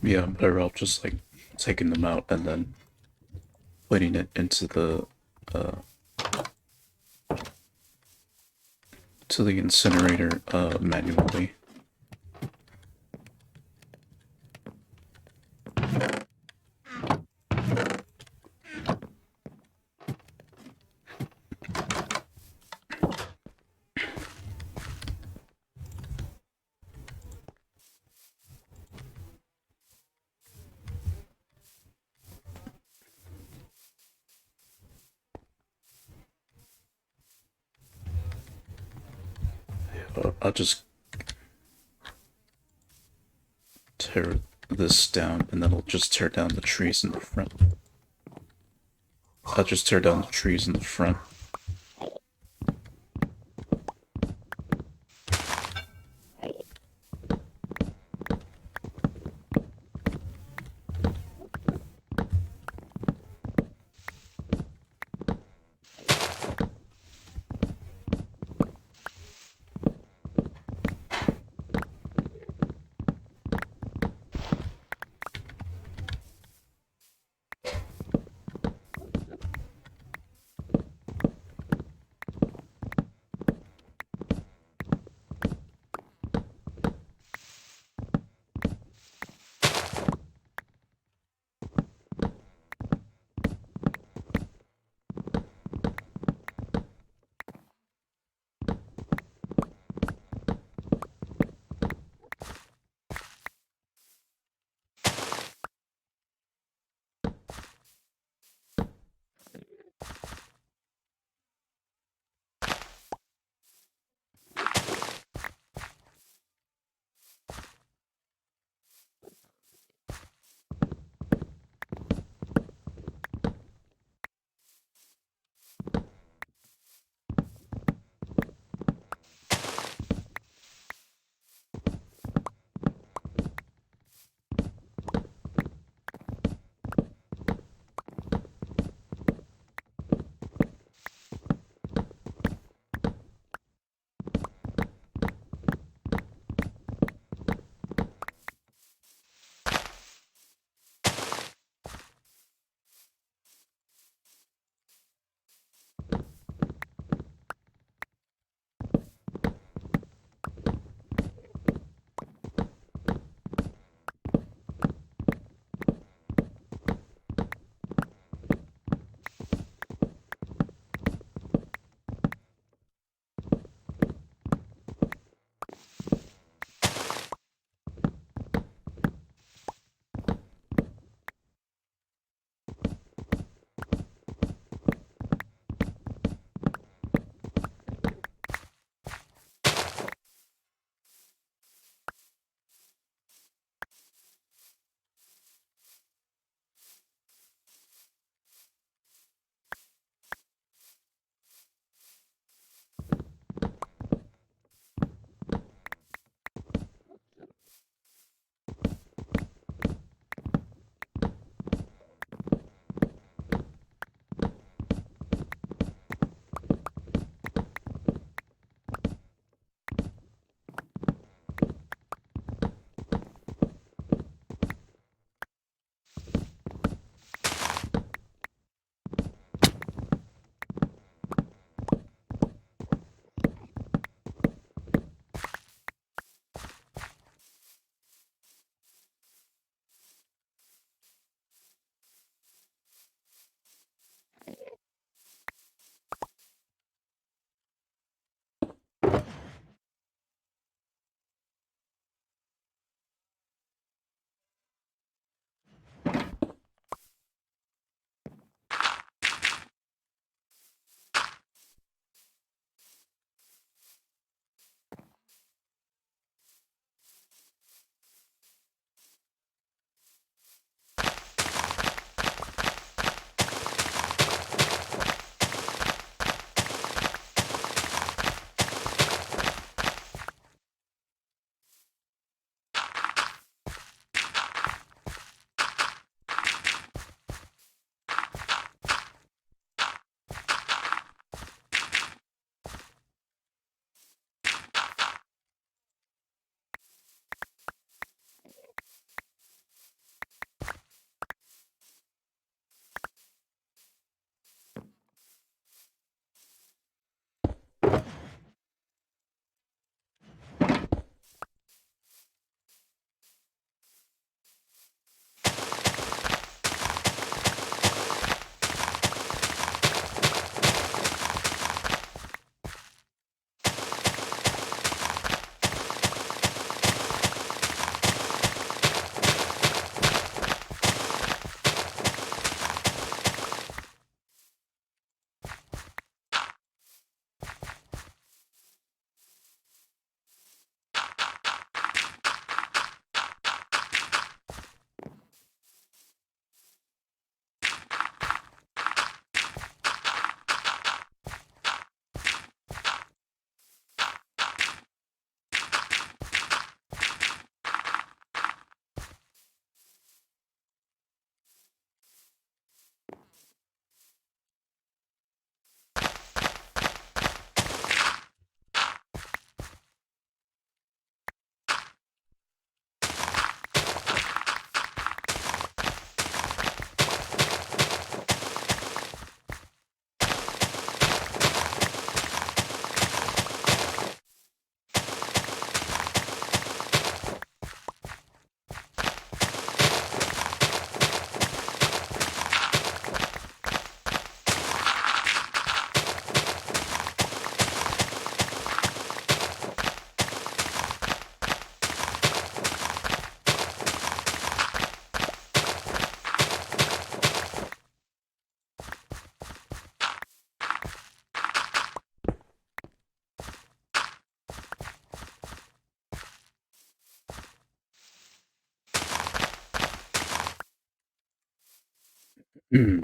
Yeah, I'm better off just like taking them out and then putting it into the to the incinerator manually. I'll just tear this down and then I'll just tear down the trees in the front. I'll just tear down the trees in the front. Hmm.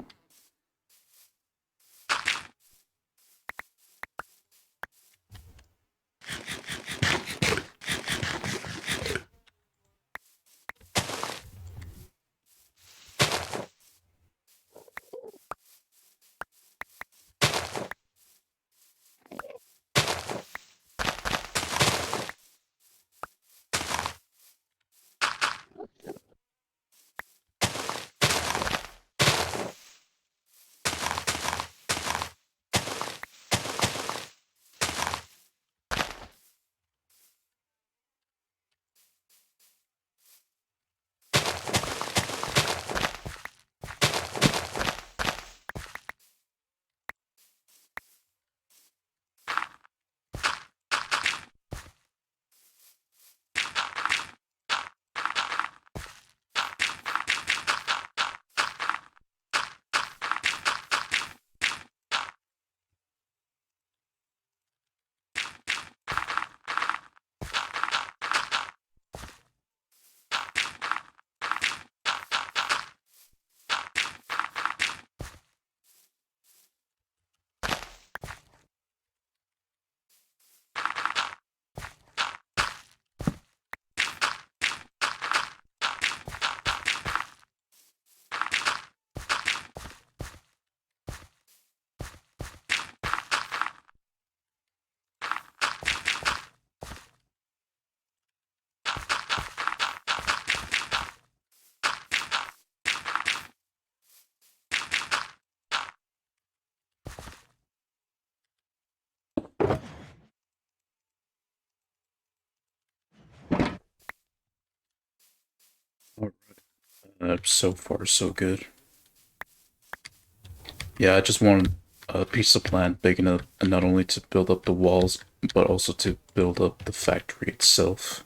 Alright. So far, so good. Yeah, I just wanted a piece of land big enough, and not only to build up the walls, but also to build up the factory itself.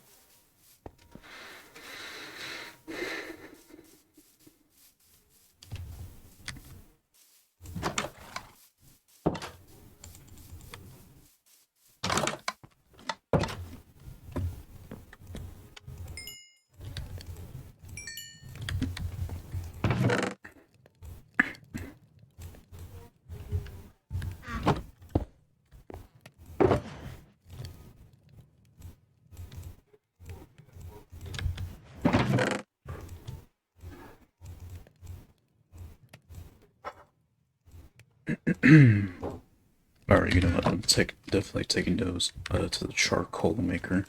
Alright, you know what? I'm definitely taking those to the charcoal maker.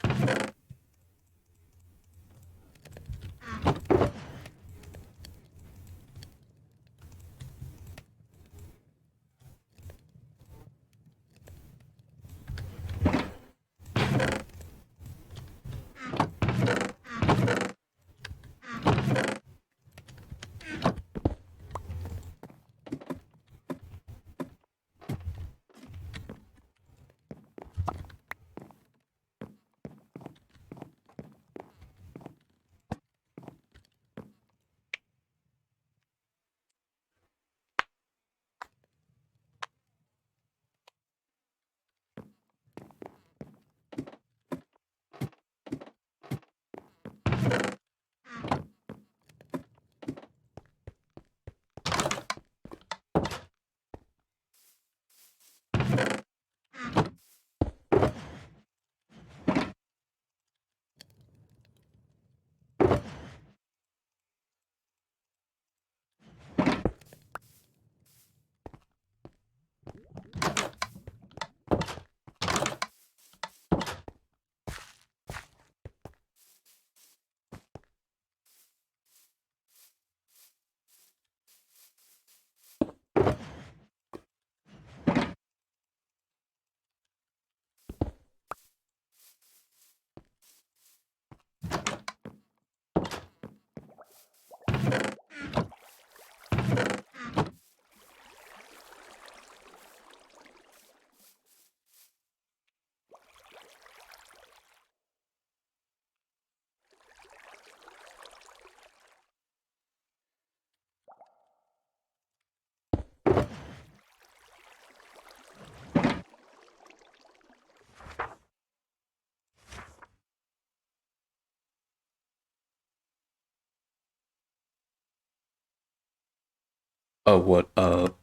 Oh, what, the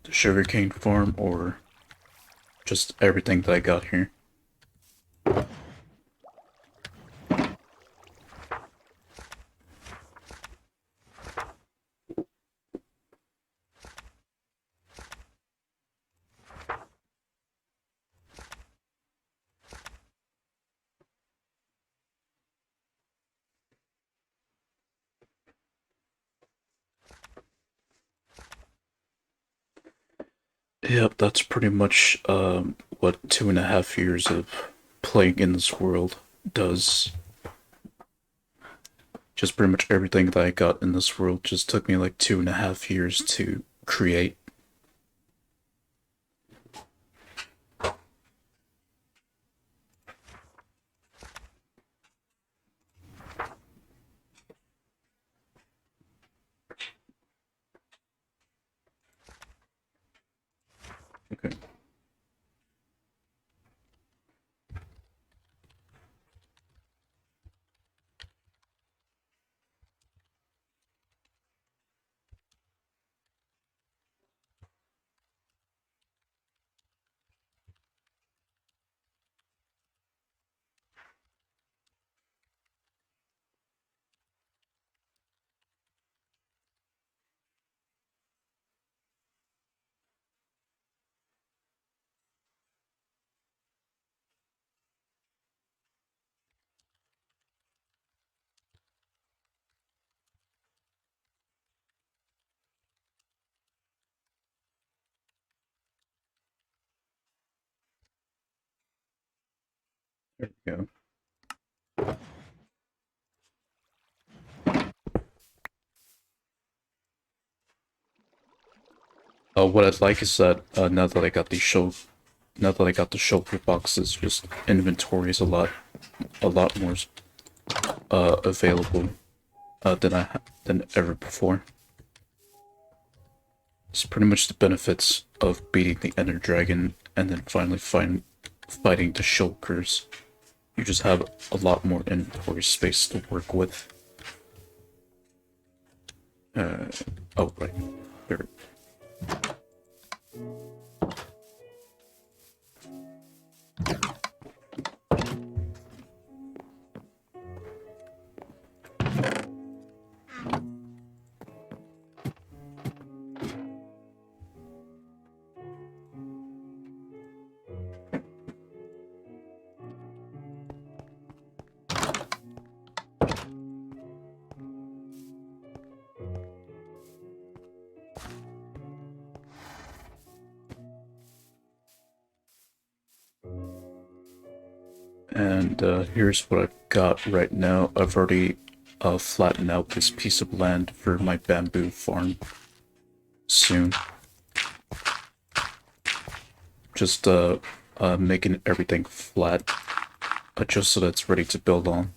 sugarcane farm, or just everything that I got here? Yep, that's pretty much, what 2.5 years of playing in this world does. Just pretty much everything that I got in this world just took me like 2.5 years to create. Okay. There we go. What I'd like is that now that I got the shulker boxes, just inventory is a lot more available than ever before. It's pretty much the benefits of beating the Ender Dragon and then finally fighting the shulkers. You just have a lot more inventory space to work with. Uh, oh right, there. And here's what I've got right now. I've already flattened out this piece of land for my bamboo farm soon. Just making everything flat, just so that it's ready to build on.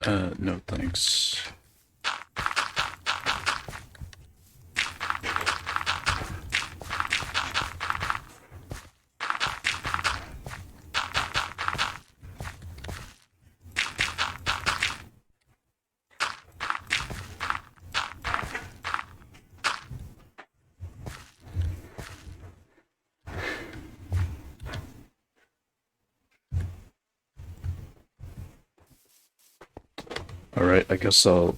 Uh, no thanks. Alright, I guess I'll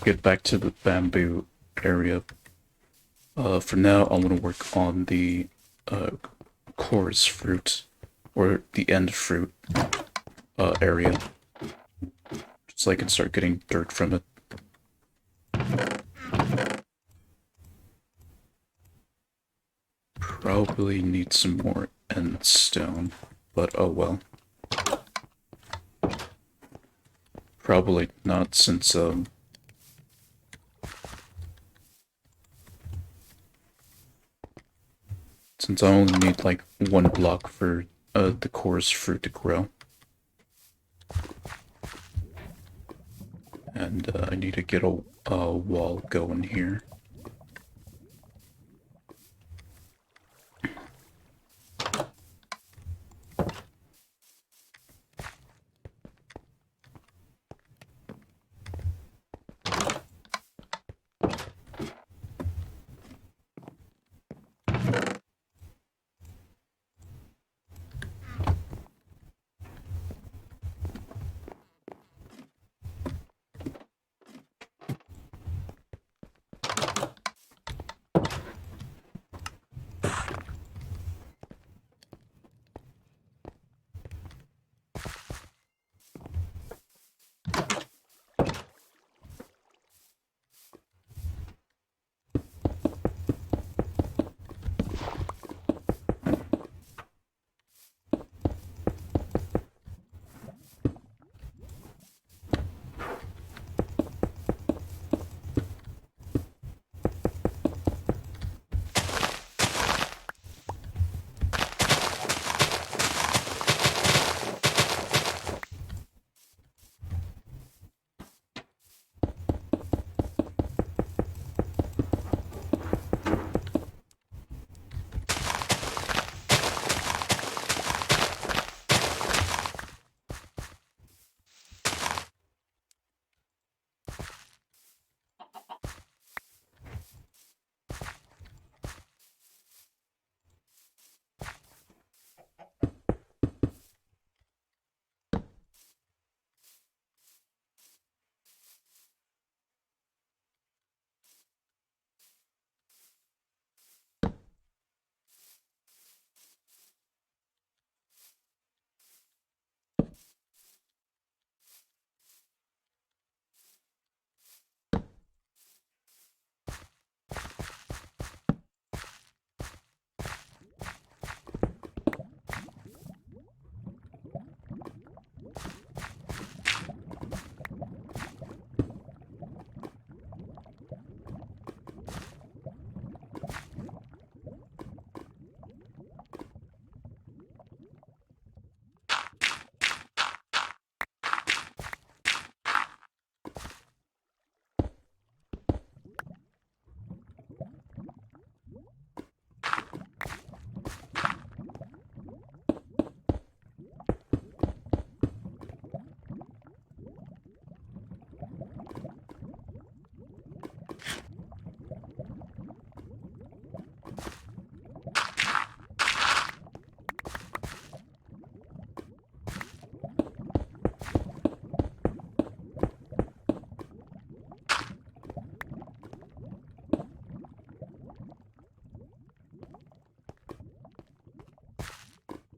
get back to the bamboo area. For now, I'm gonna work on the chorus fruit, or the end fruit area, so I can start getting dirt from it. Probably need some more end stone, but oh well. Probably not, since I only need like 1 block for the chorus fruit to grow. And I need to get a wall going here.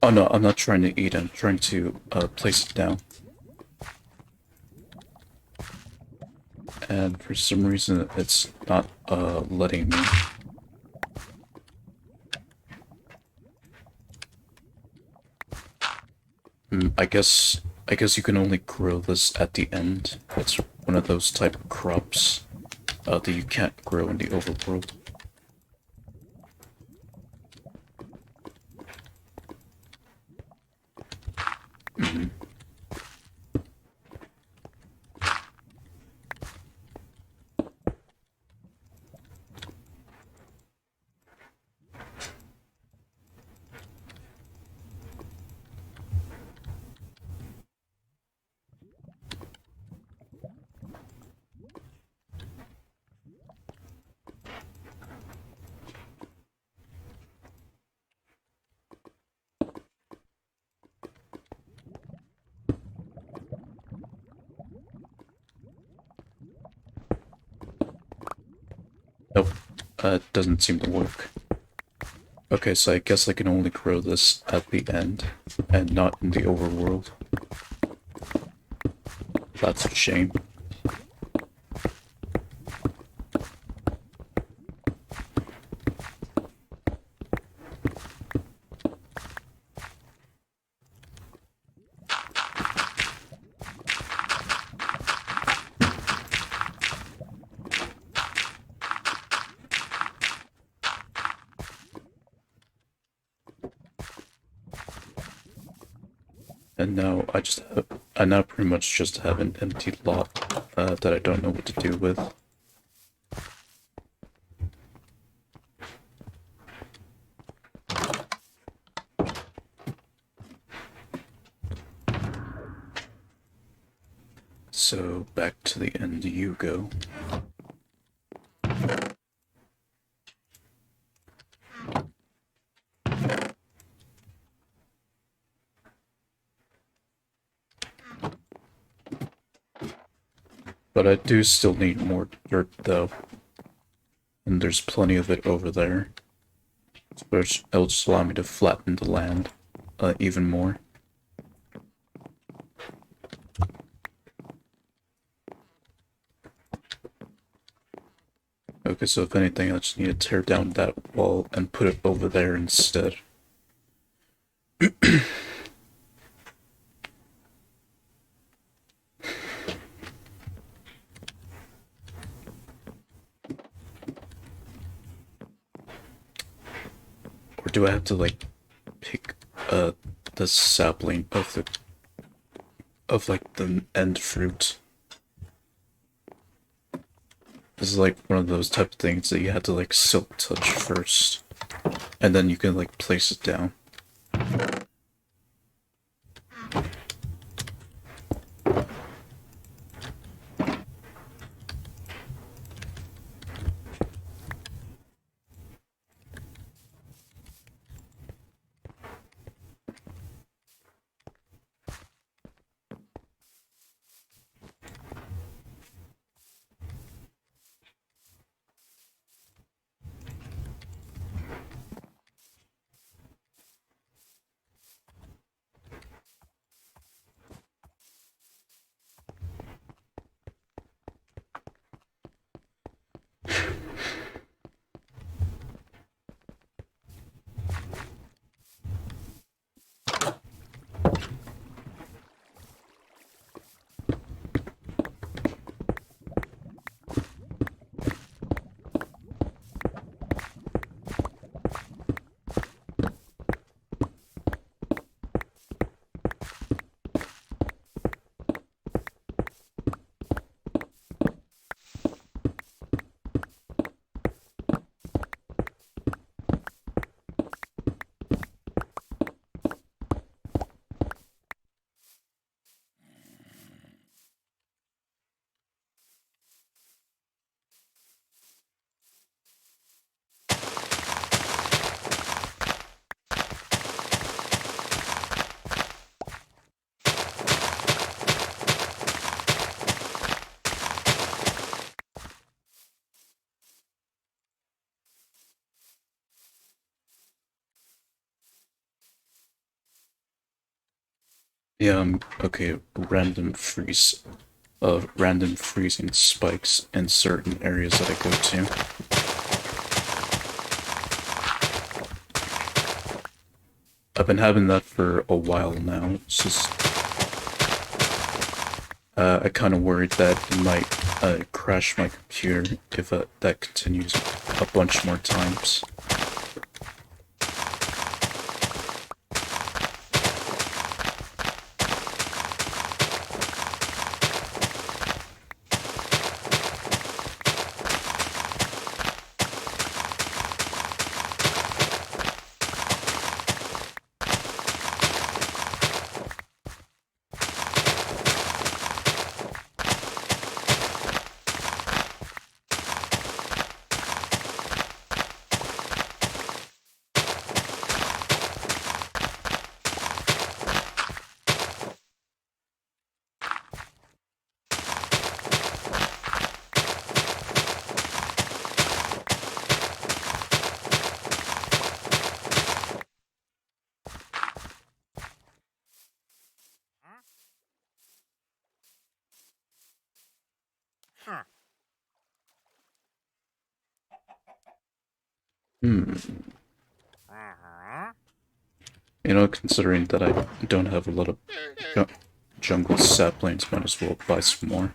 Oh no, I'm not trying to eat, I'm trying to place it down. And for some reason, it's not letting me. I guess you can only grow this at the end. It's one of those type of crops that you can't grow in the overworld. Nope, it doesn't seem to work. Okay, so I guess I can only grow this at the end, and not in the overworld. That's a shame. And now I now pretty much just have an empty lot that I don't know what to do with. So back to the end you go. But I do still need more dirt though. And there's plenty of it over there. Which will just allow me to flatten the land even more. Okay, so if anything, I just need to tear down that wall and put it over there instead. Or do I have to, like, pick the sapling of like the end fruit? This is like one of those type of things that you have to like silk touch first, and then you can like place it down. Yeah, okay, random freezing spikes in certain areas that I go to. I've been having that for a while now. It's just, I kind of worried that it might crash my computer if that continues a bunch more times. Hmm. You know, considering that I don't have a lot of jungle saplings, might as well buy some more.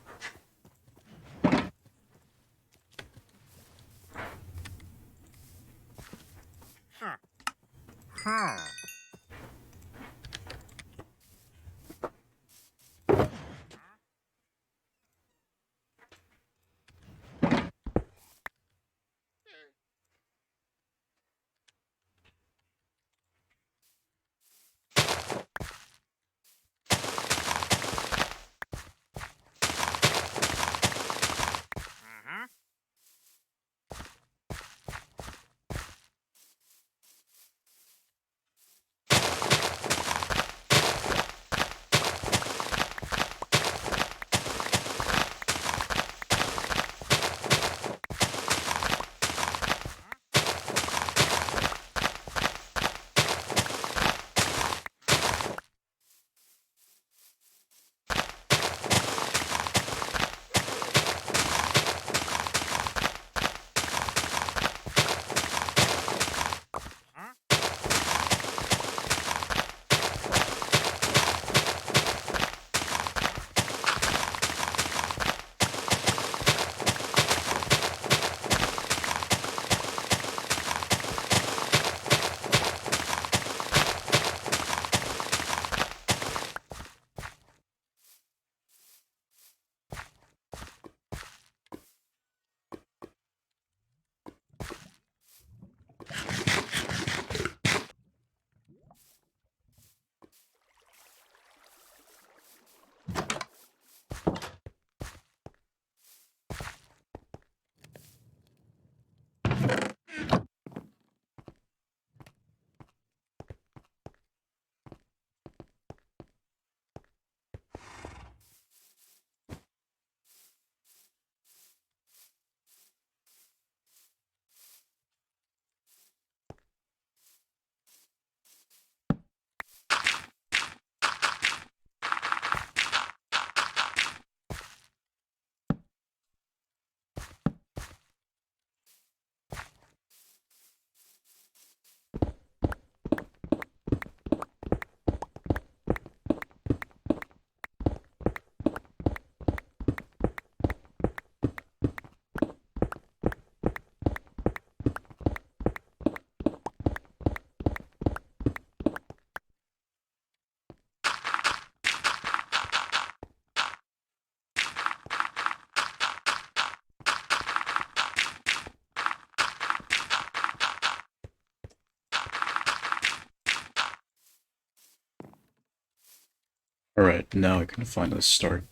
Alright, now I can finally start.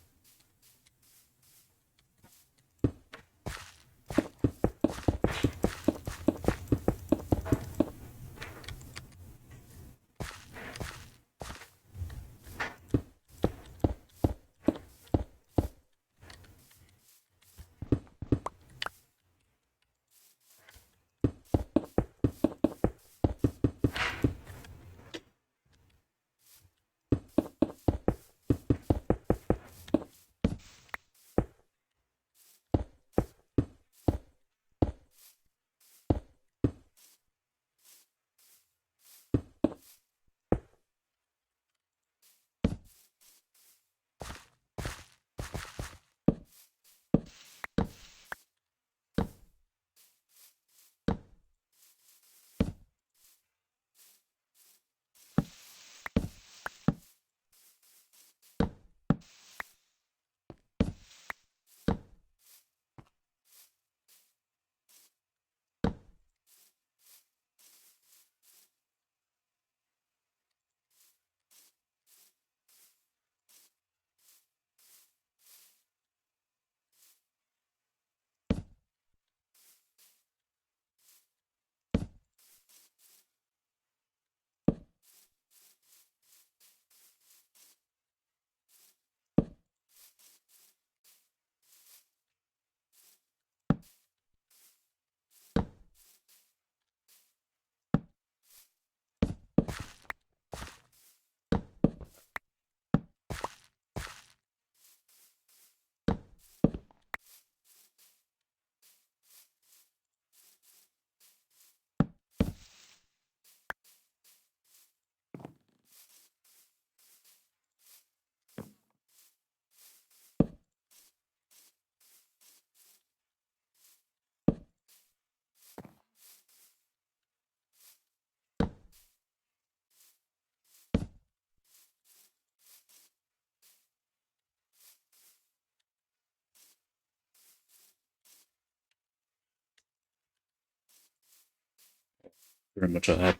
Pretty much I had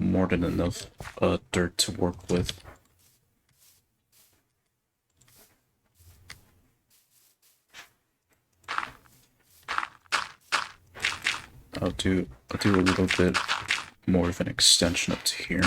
more than enough dirt to work with. I'll do a little bit more of an extension up to here.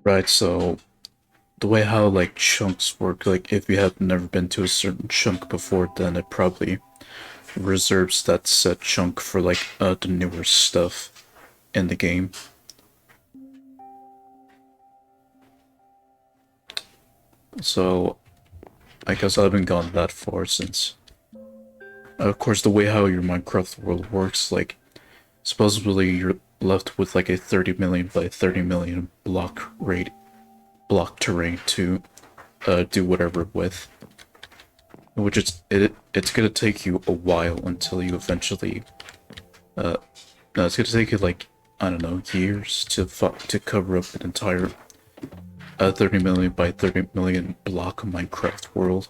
Right, so the way how like chunks work, like if you have never been to a certain chunk before, then it probably reserves that set chunk for like the newer stuff in the game. So I guess I haven't gone that far since. Of course, the way how your Minecraft world works, like supposedly you're left with like a 30 million by 30 million block terrain to do whatever with, which it's gonna take you a while until you eventually no, it's gonna take you like, I don't know, years to cover up an entire 30 million by 30 million block Minecraft world.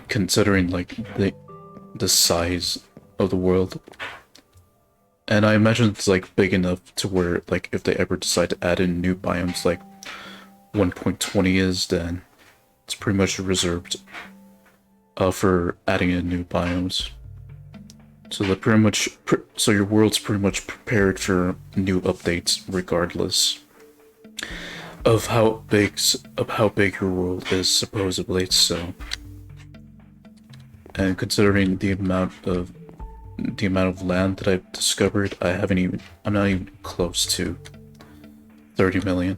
Considering like the size of the world. And I imagine it's like big enough to where like if they ever decide to add in new biomes like 1.20 is, then it's pretty much reserved for adding in new biomes. So they're pretty much so your world's pretty much prepared for new updates regardless of how big your world is supposedly. So, and considering the amount of land that I've discovered, I'm not even close to 30 million.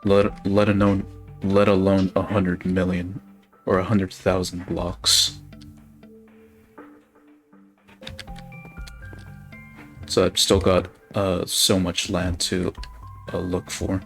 Let alone 100 million or 100,000 blocks. So I've still got so much land to look for.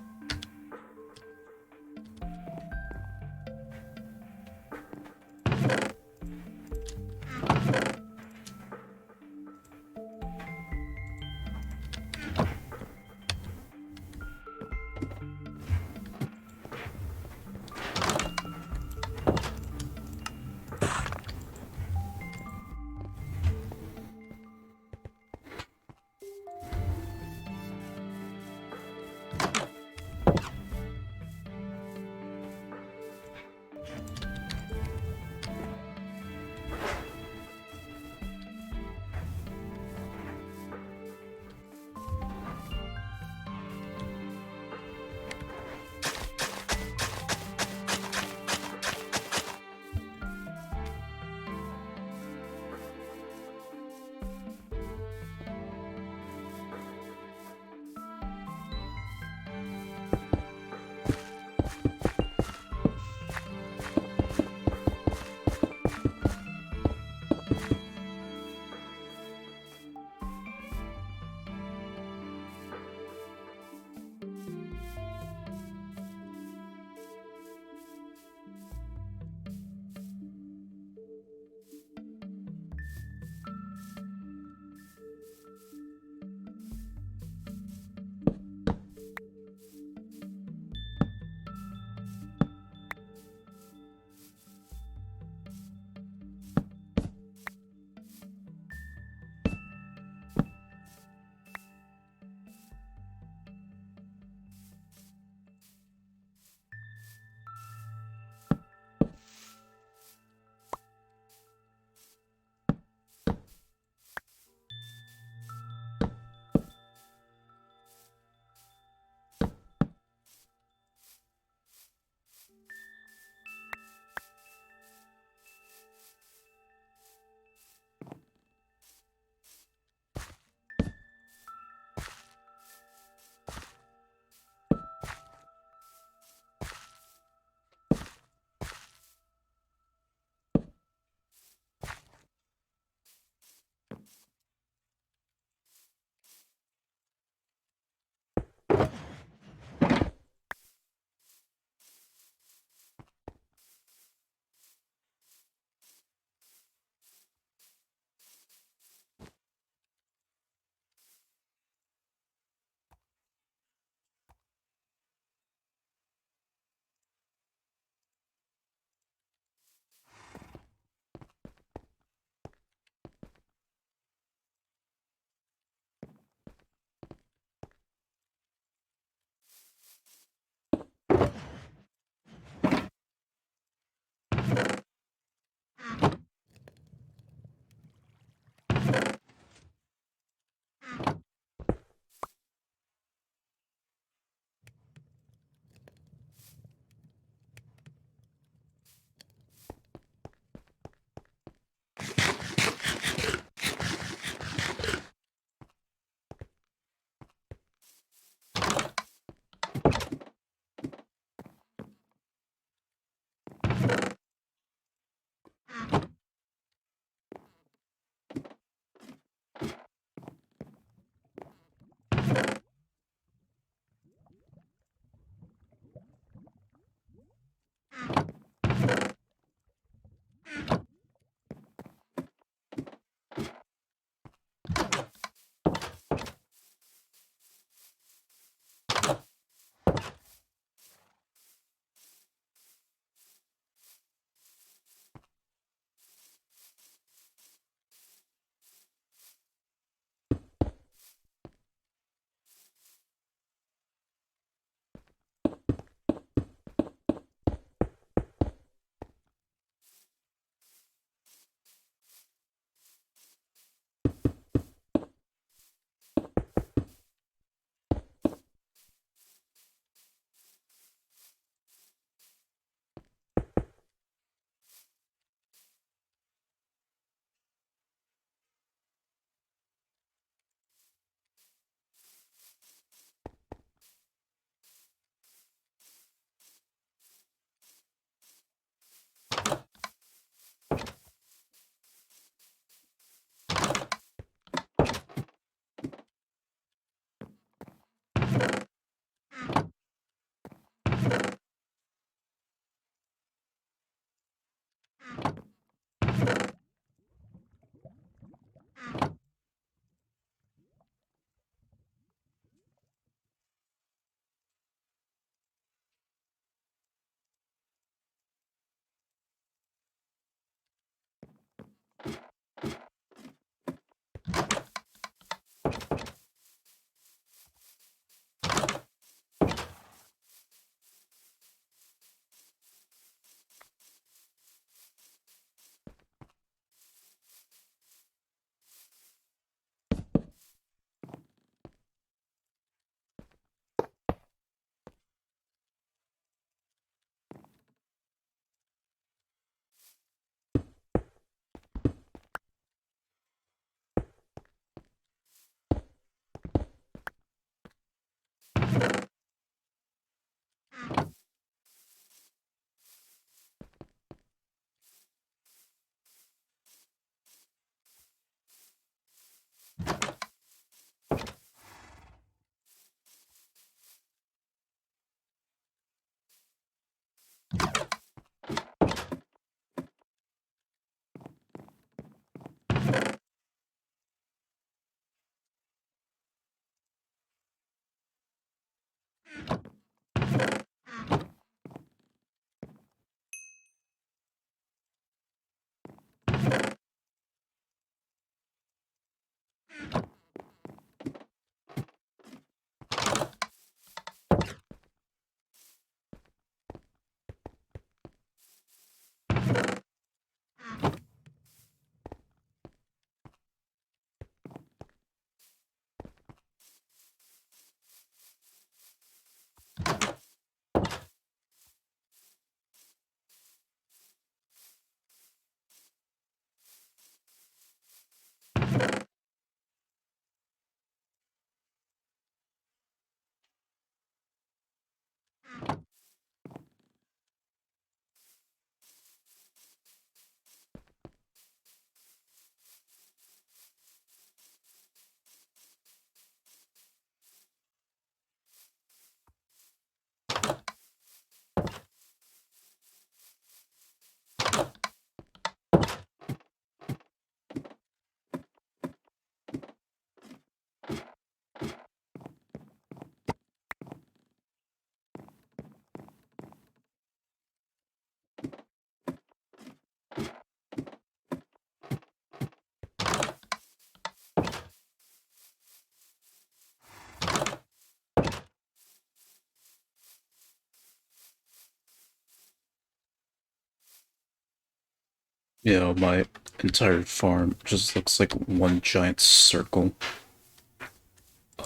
Yeah, my entire farm just looks like one giant circle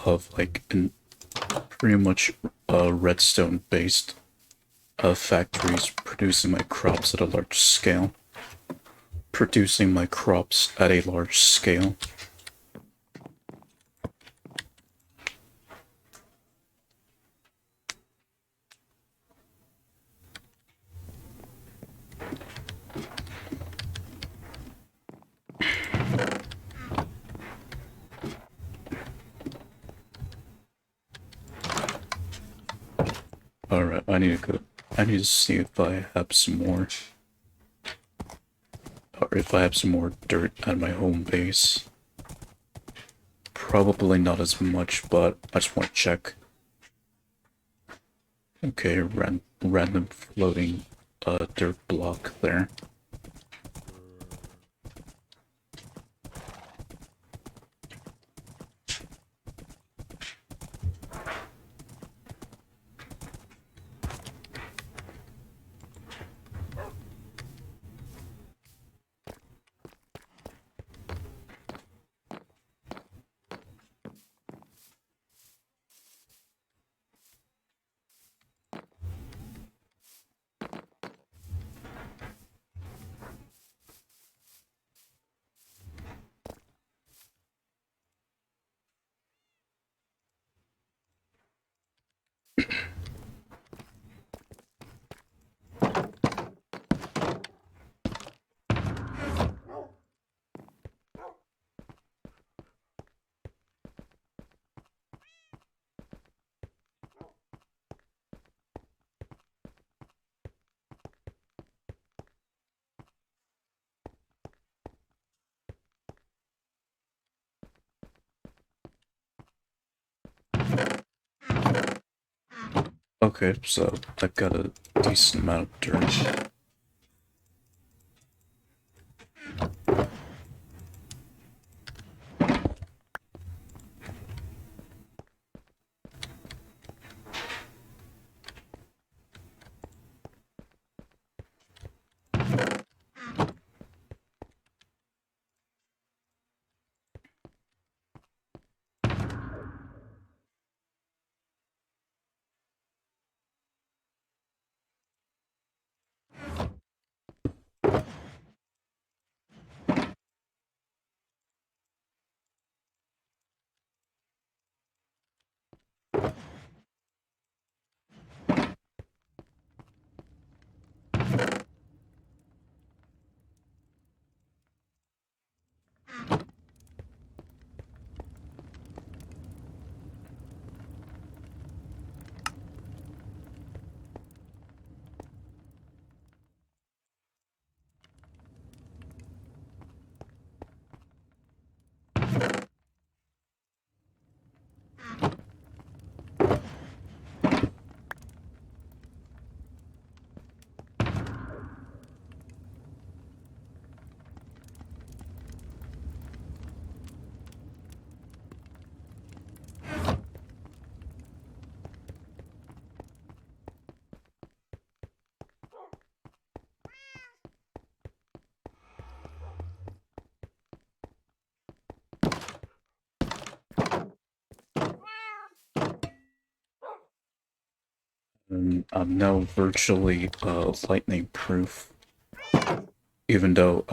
of like pretty much redstone based factories producing my crops at a large scale. Producing my crops at a large scale. Alright, I need to go. I need to see if I have some more. Or if I have some more dirt at my home base. Probably not as much, but I just want to check. Okay, random floating dirt block there. Okay, so I've got a decent amount of dirt. And I'm now virtually lightning proof, even though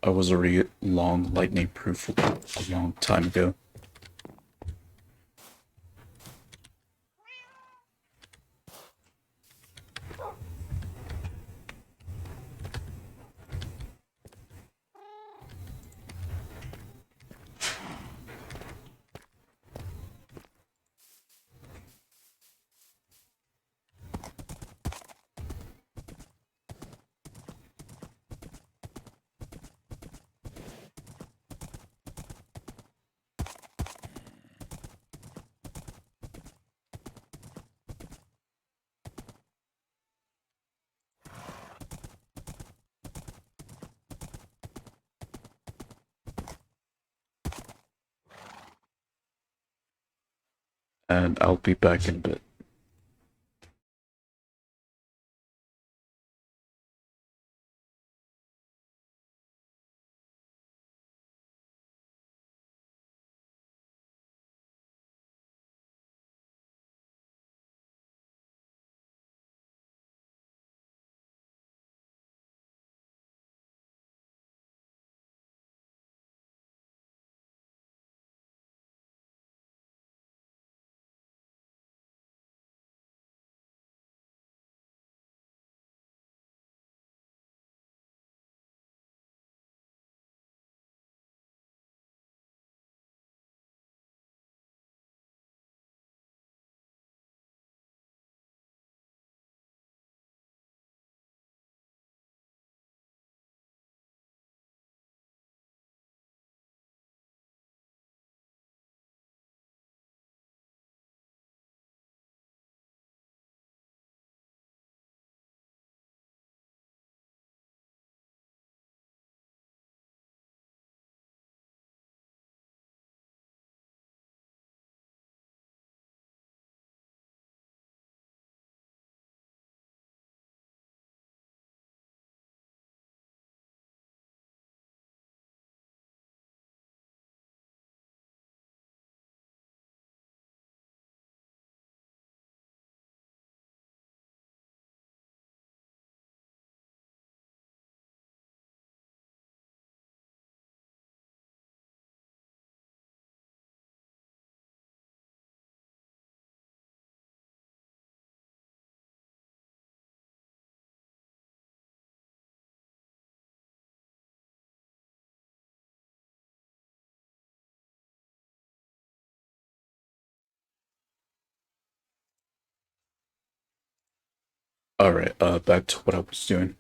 I was already long lightning proof a long time ago. And I'll be back in a bit. Alright, back to what I was doing.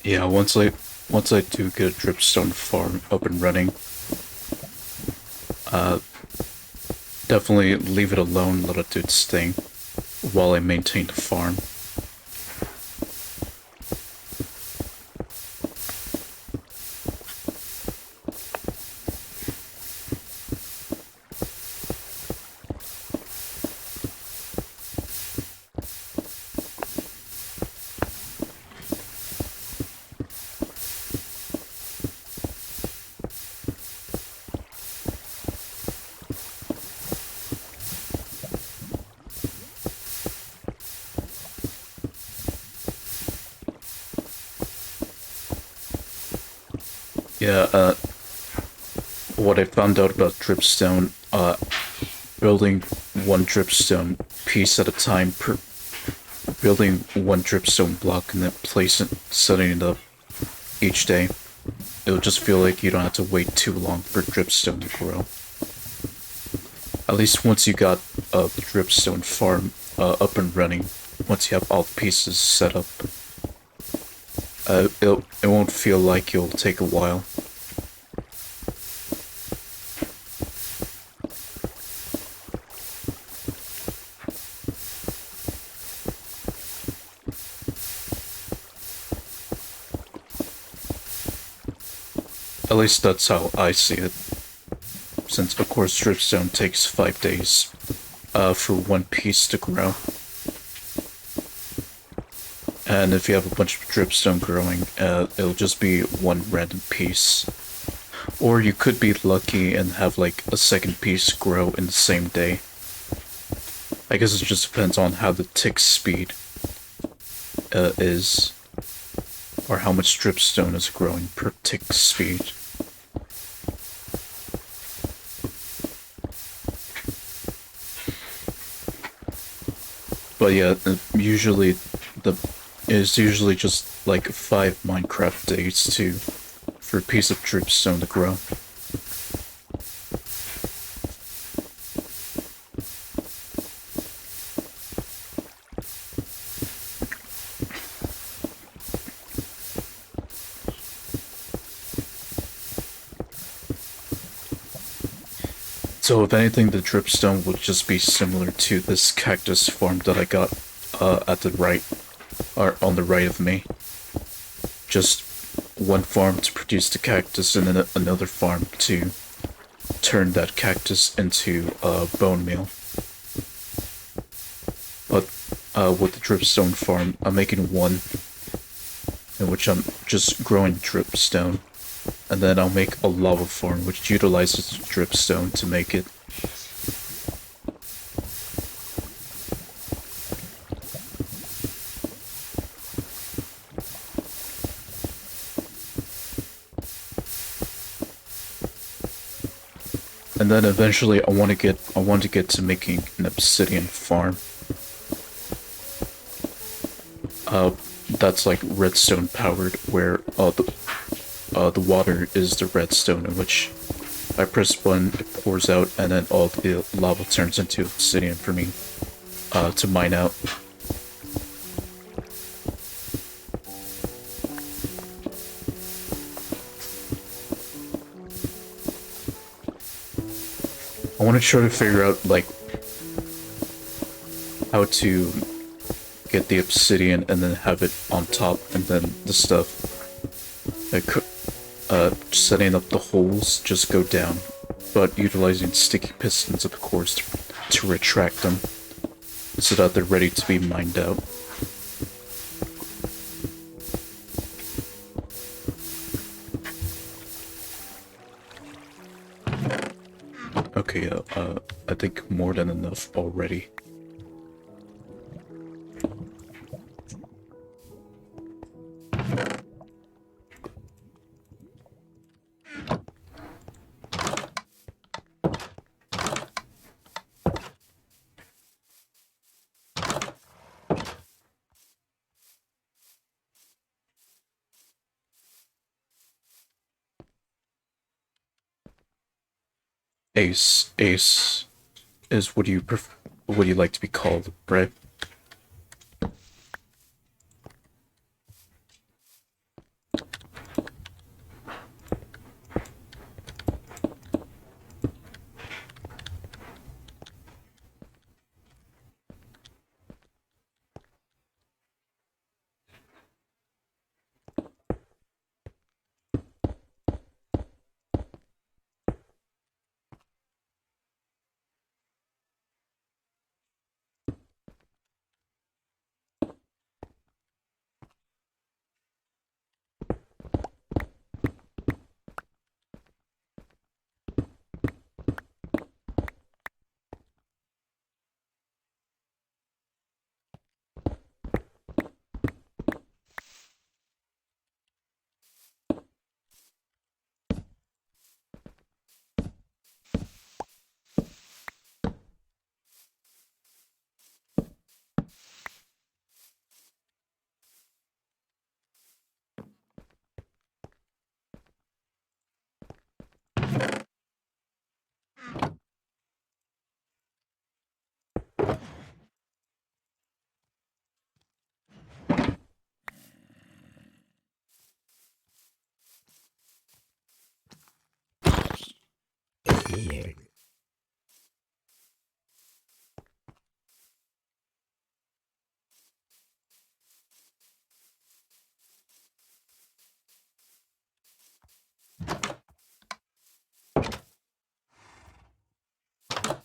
Yeah, once I do get a dripstone farm up and running, definitely leave it alone, let it do its thing while I maintain the farm. Yeah, what I found out about dripstone, building one dripstone piece at a time, building one dripstone block and then setting it up each day. It'll just feel like you don't have to wait too long for dripstone to grow. At least once you got a dripstone farm up and running, once you have all the pieces set up, it won't feel like it'll take a while. At least that's how I see it. Since, of course, dripstone takes 5 days for one piece to grow. And if you have a bunch of dripstone growing, it'll just be one random piece. Or you could be lucky and have like a second piece grow in the same day. I guess it just depends on how the tick speed is, or how much dripstone is growing per tick speed. But yeah, usually it's usually just like 5 Minecraft days for a piece of dripstone to grow. So if anything, the dripstone would just be similar to this cactus farm that I got at the right, or on the right of me. Just one farm to produce the cactus and then another farm to turn that cactus into bone meal. But with the dripstone farm, I'm making one in which I'm just growing dripstone. And then I'll make a lava farm which utilizes dripstone to make it. And then eventually I want to get to making an obsidian farm. That's like redstone powered, where the water is the redstone, in which I press button, it pours out, and then all the lava turns into obsidian for me to mine out. I want to try to figure out like how to get the obsidian and then have it on top, and then the stuff like setting up the holes just go down, but utilizing sticky pistons, of course, to retract them so that they're ready to be mined out. Okay, I think more than enough already. Ace is what what you like to be called, right?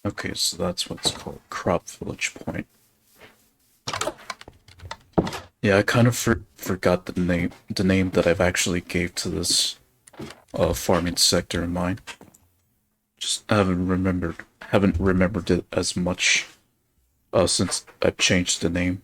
Okay, so that's what's called Crop Village Point. Yeah, I kind of forgot the name that I've actually gave to this farming sector of mine. Just haven't remembered it as much since I've changed the name.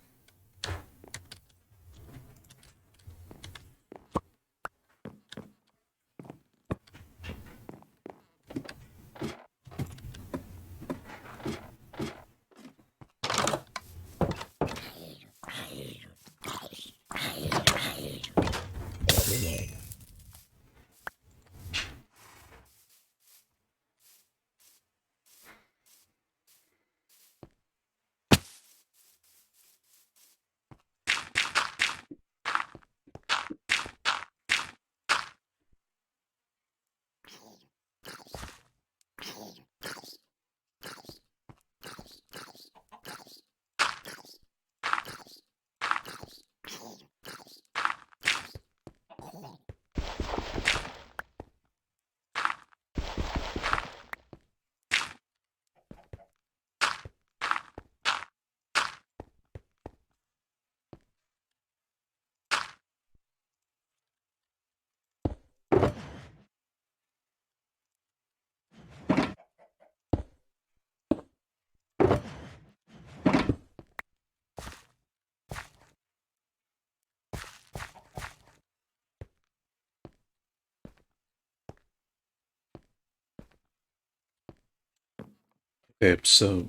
Okay, so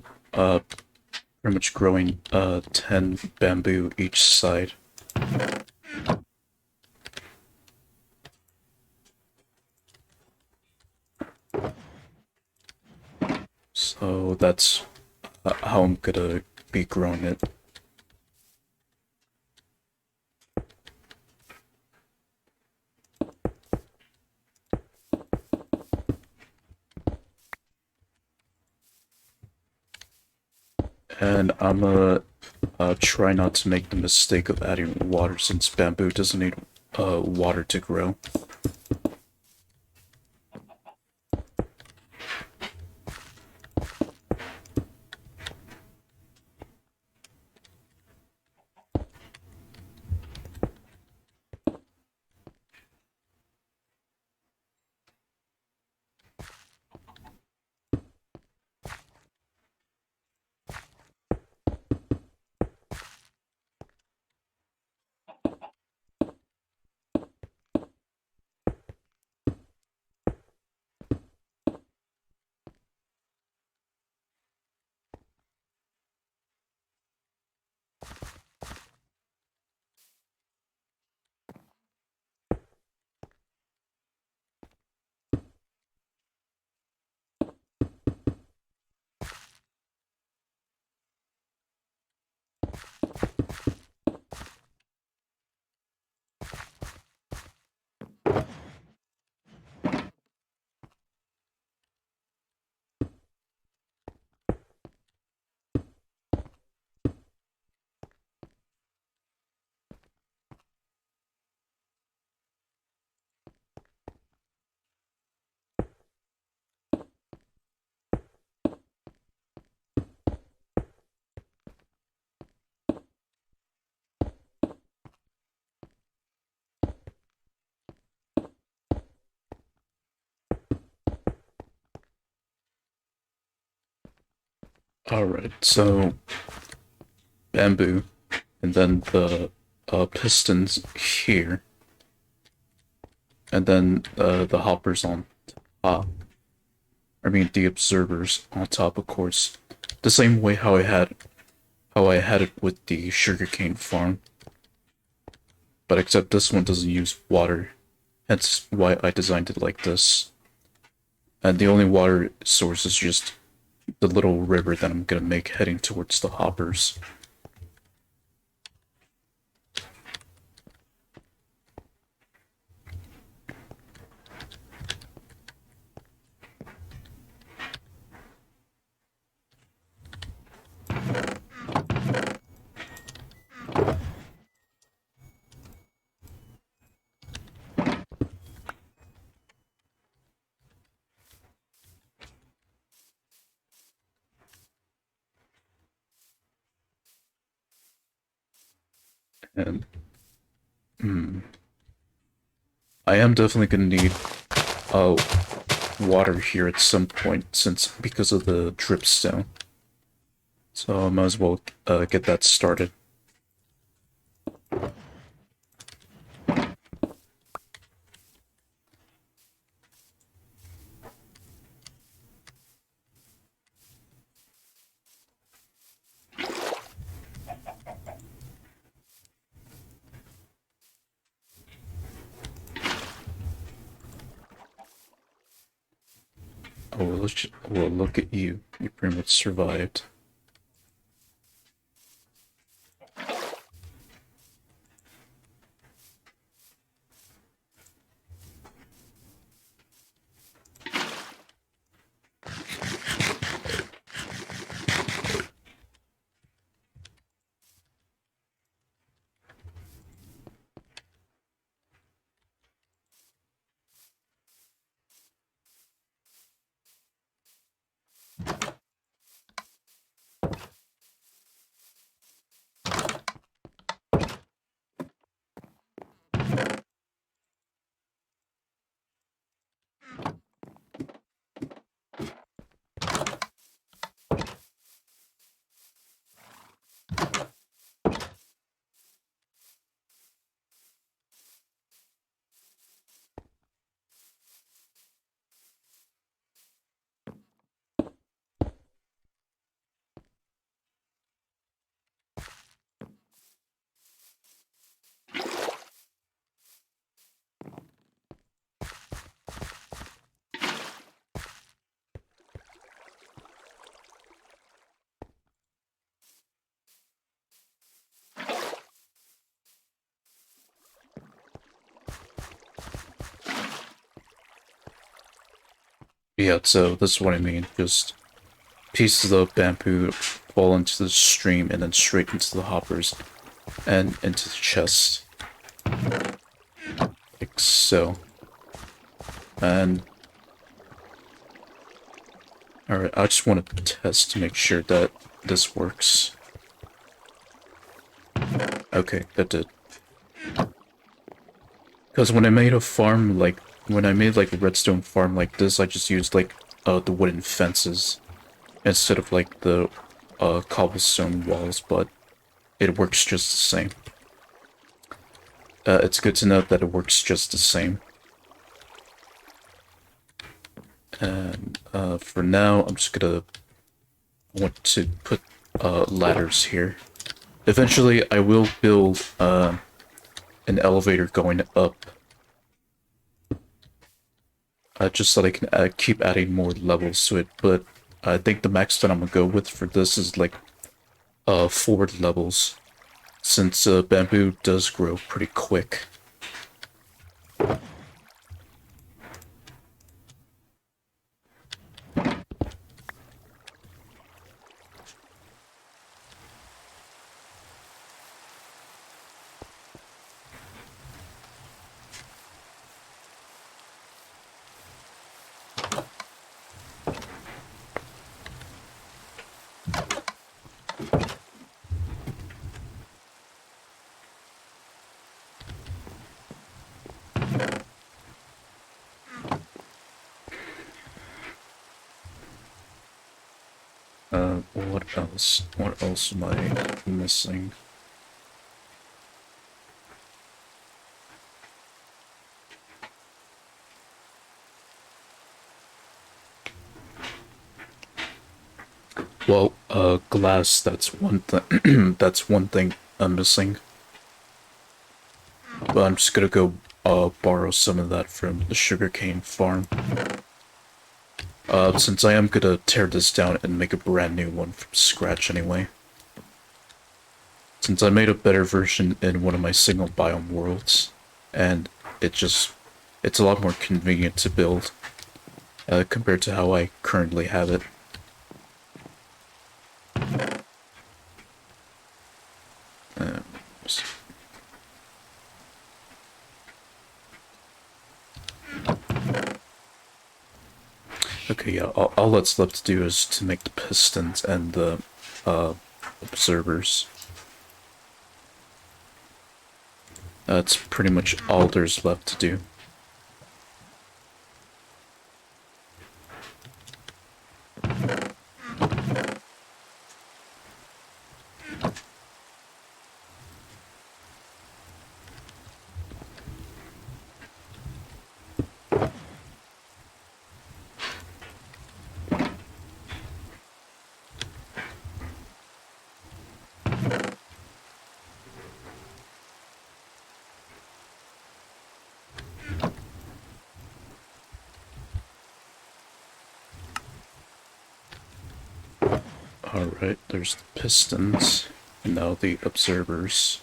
pretty much growing 10 bamboo each side. So that's how I'm gonna be growing it. And I'm gonna try not to make the mistake of adding water since bamboo doesn't need water to grow. Alright, so bamboo, and then the pistons here, and then the hoppers on top. I mean the observers on top, of course. The same way how I had it with the sugarcane farm, but except this one doesn't use water. Hence why I designed it like this. And the only water source is just the little river that I'm gonna make heading towards the hoppers. And I am definitely gonna need uh water here at some point since because of the dripstone. So I might as well get that started. Oh, well, look at you. You pretty much survived. Yeah, so this is what I mean. Just pieces of bamboo fall into the stream and then straight into the hoppers and into the chest. Like so. And alright, I just want to test to make sure that this works. Okay, that did. Because when I made a farm like when I made like a redstone farm like this, I just used like the wooden fences instead of like the cobblestone walls, but it works just the same. It's good to note that it works just the same. And for now, I'm just gonna want to put ladders here. Eventually, I will build an elevator going up, just so that I can keep adding more levels to it. But I think the max that I'm gonna go with for this is like 4 levels, since bamboo does grow pretty quick. What else? What else am I missing? Well, glass, that's one thing. That's one thing I'm missing. But I'm just gonna go, borrow some of that from the sugarcane farm. Since I am gonna tear this down and make a brand new one from scratch anyway. Since I made a better version in one of my single biome worlds, and it's a lot more convenient to build, compared to how I currently have it. Okay, yeah, all that's left to do is to make the pistons and the observers. That's pretty much all there's left to do. Alright, there's the pistons, and now the observers.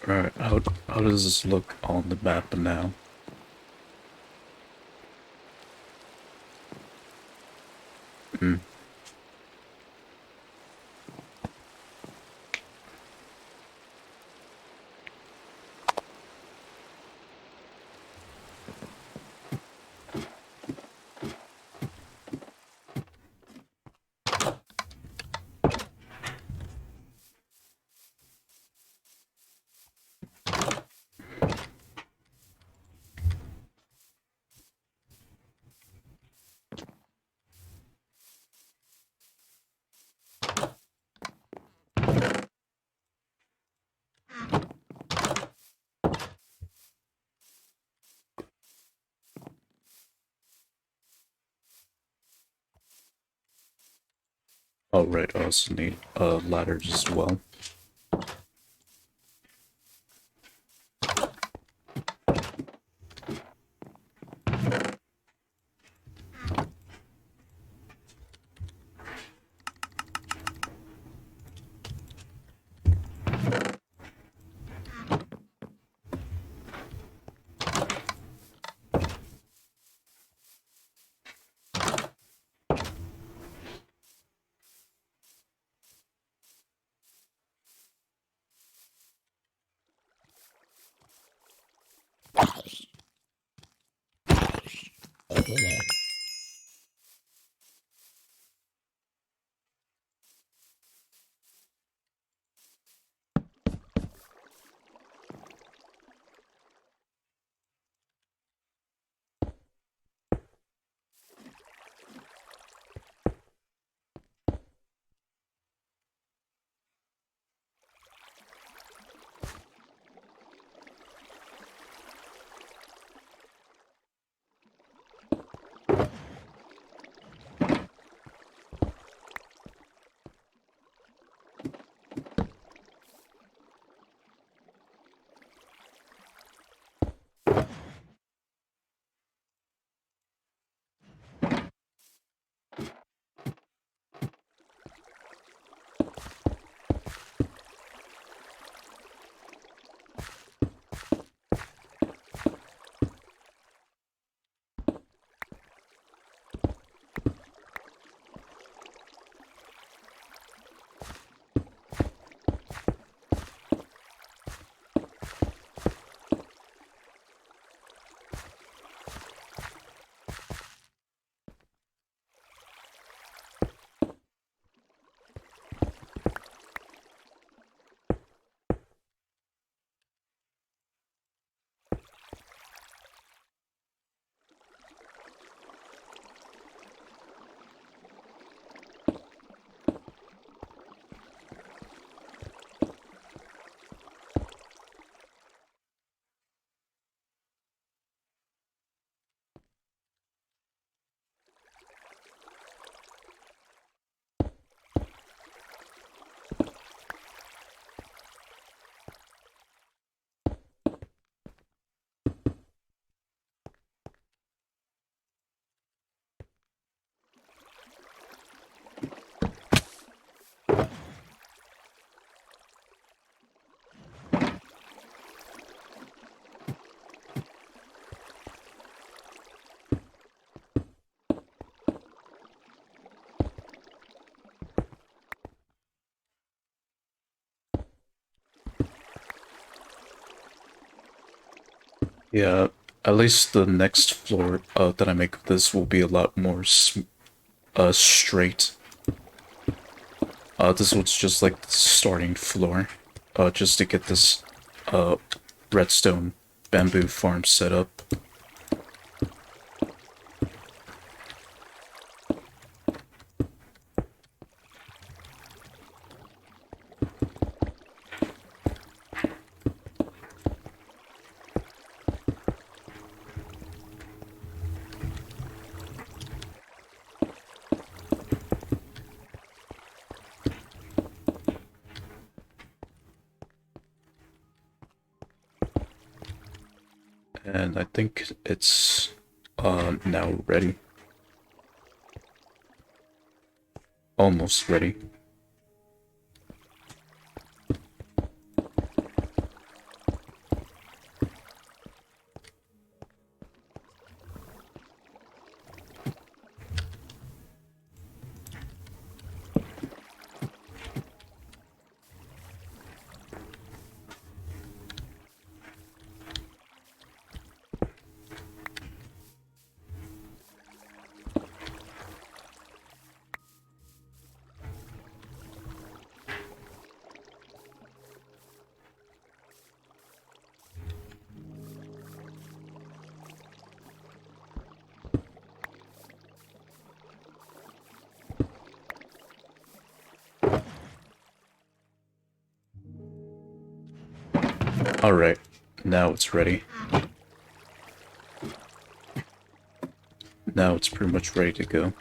Alright, how does this look on the map now? Hmm. Alright, I also need ladders as well. Yeah, at least the next floor that I make of this will be a lot more straight. This one's just like the starting floor, just to get this uh redstone bamboo farm set up. And I think it's now ready. Almost ready. Alright, now it's ready. Now it's pretty much ready to go.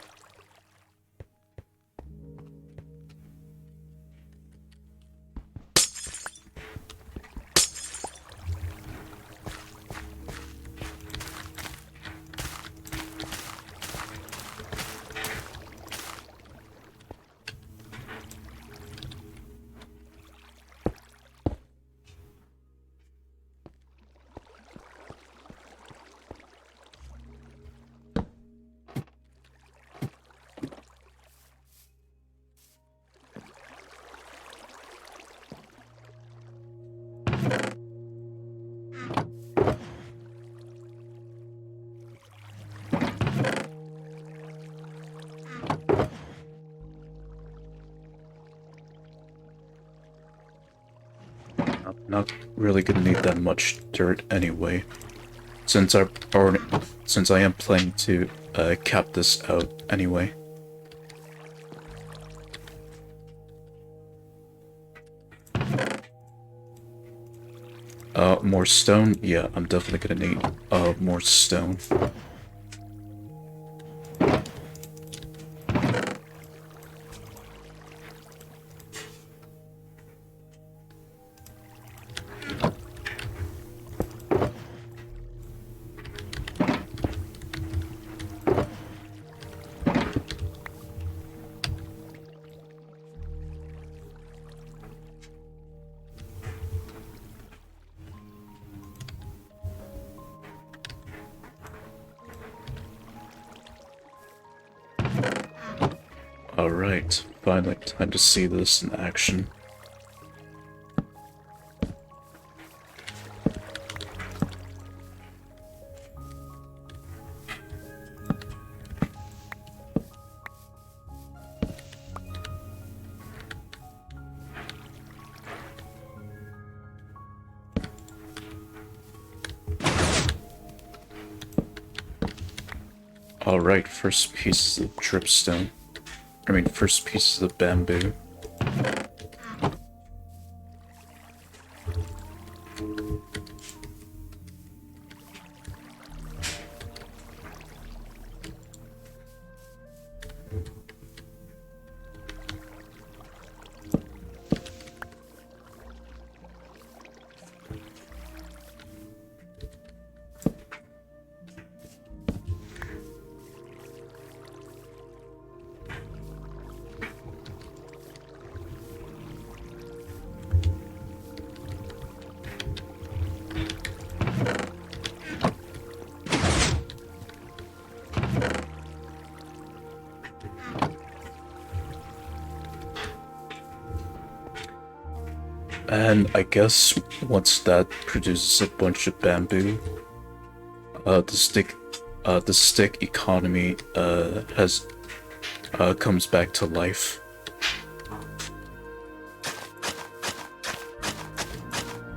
I'm not really gonna need that much dirt anyway, since since I am planning to cap this out anyway. More stone? Yeah, I'm definitely gonna need more stone. Alright, finally time to see this in action. Alright, first piece of dripstone. First pieces of bamboo. And I guess once that produces a bunch of bamboo, the stick economy has comes back to life.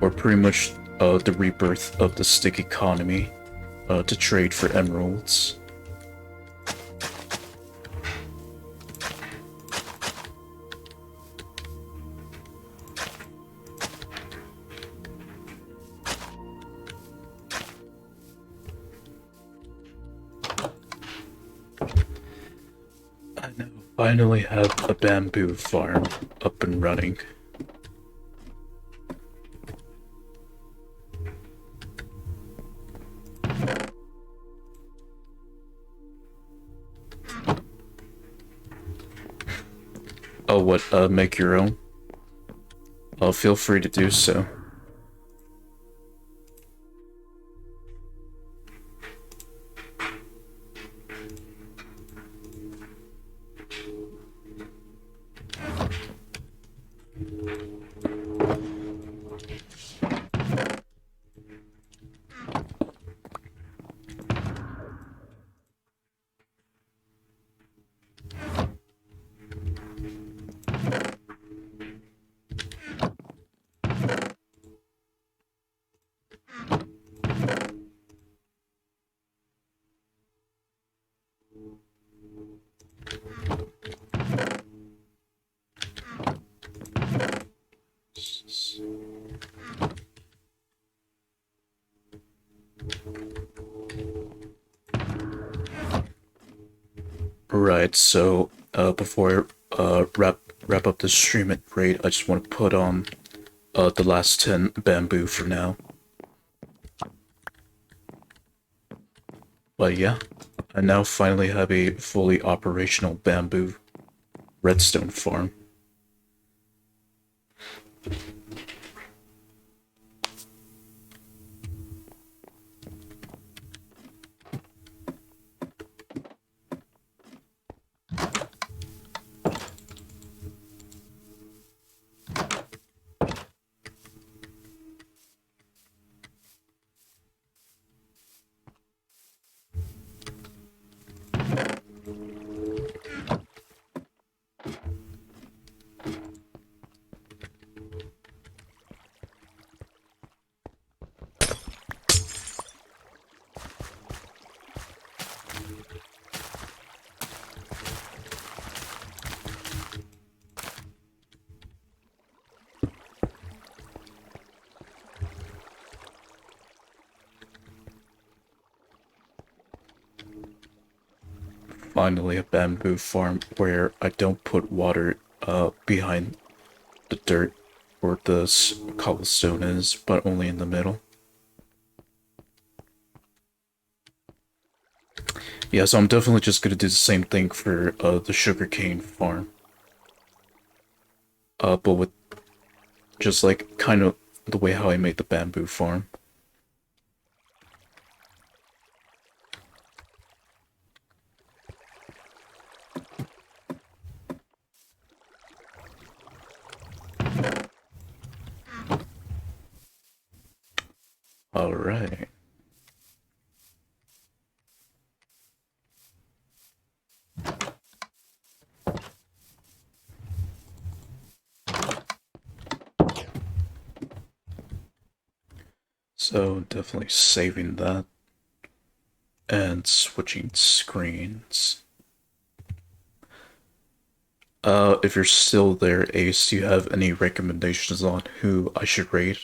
Or pretty much the rebirth of the stick economy to trade for emeralds. I now finally have a bamboo farm up and running. Oh, what, make your own? Feel free to do so. Right, so before I wrap up this stream at raid, I just want to put on the last 10 bamboo for now. But yeah, I now finally have a fully operational bamboo redstone farm. Finally a bamboo farm where I don't put water behind the dirt where the cobblestone is, but only in the middle. Yeah, so I'm definitely just gonna do the same thing for the sugarcane farm. But with just like kind of the way how I made the bamboo farm. Alright. So definitely saving that and switching screens. If you're still there, Ace, do you have any recommendations on who I should raid?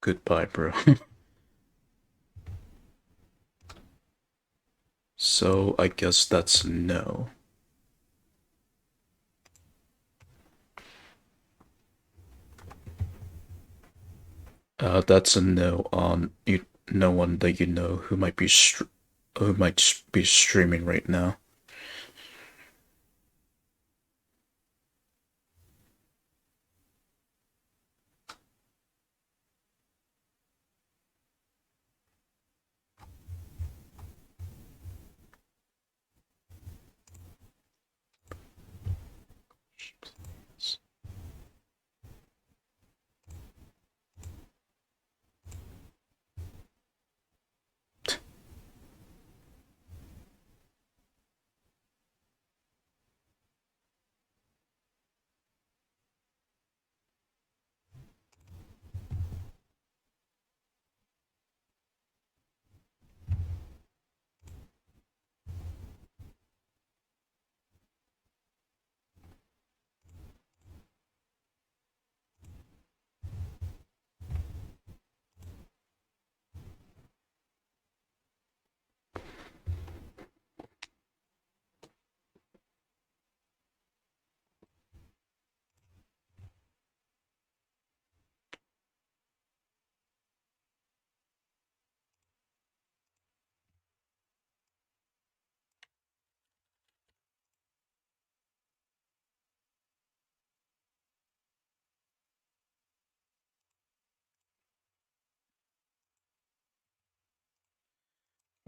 Goodbye, bro. So I guess that's no. That's a no on you. No one that you know who might be streaming right now.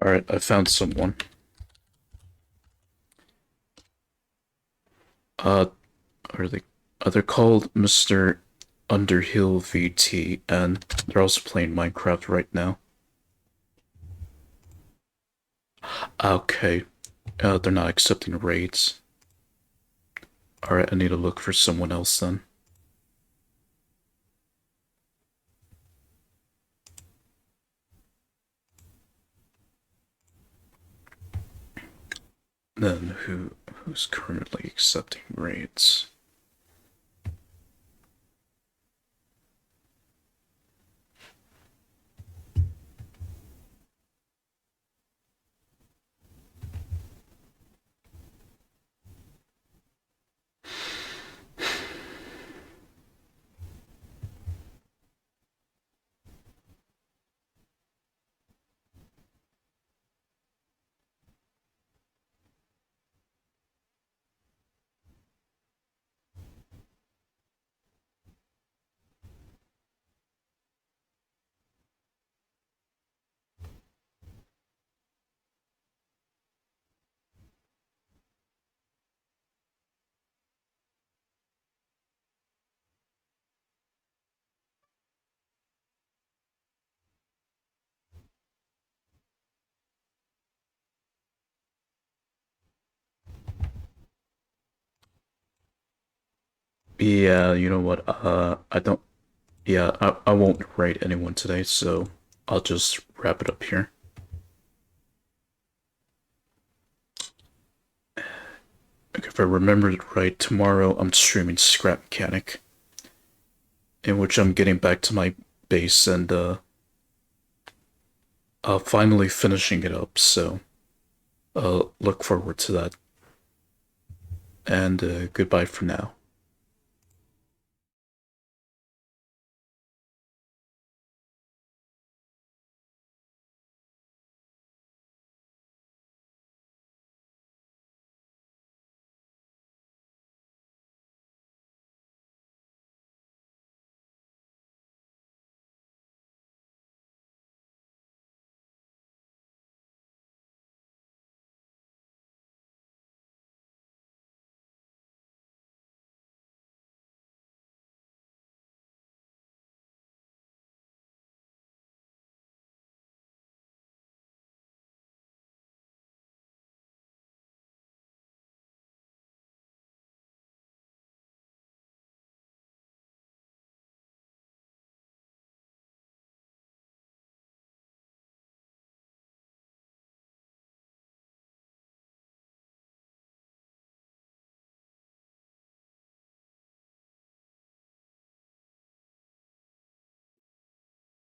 All right, I found someone. Uh, are they? They're called Mr. Underhill VT, and they're also playing Minecraft right now. Okay, they're not accepting raids. All right, I need to look for someone else then. Then who's currently accepting raids? Yeah, you know what? I don't. Yeah, I won't raid anyone today, so I'll just wrap it up here. Okay, if I remembered right, tomorrow I'm streaming Scrap Mechanic, in which I'm getting back to my base and finally finishing it up. So look forward to that. And goodbye for now.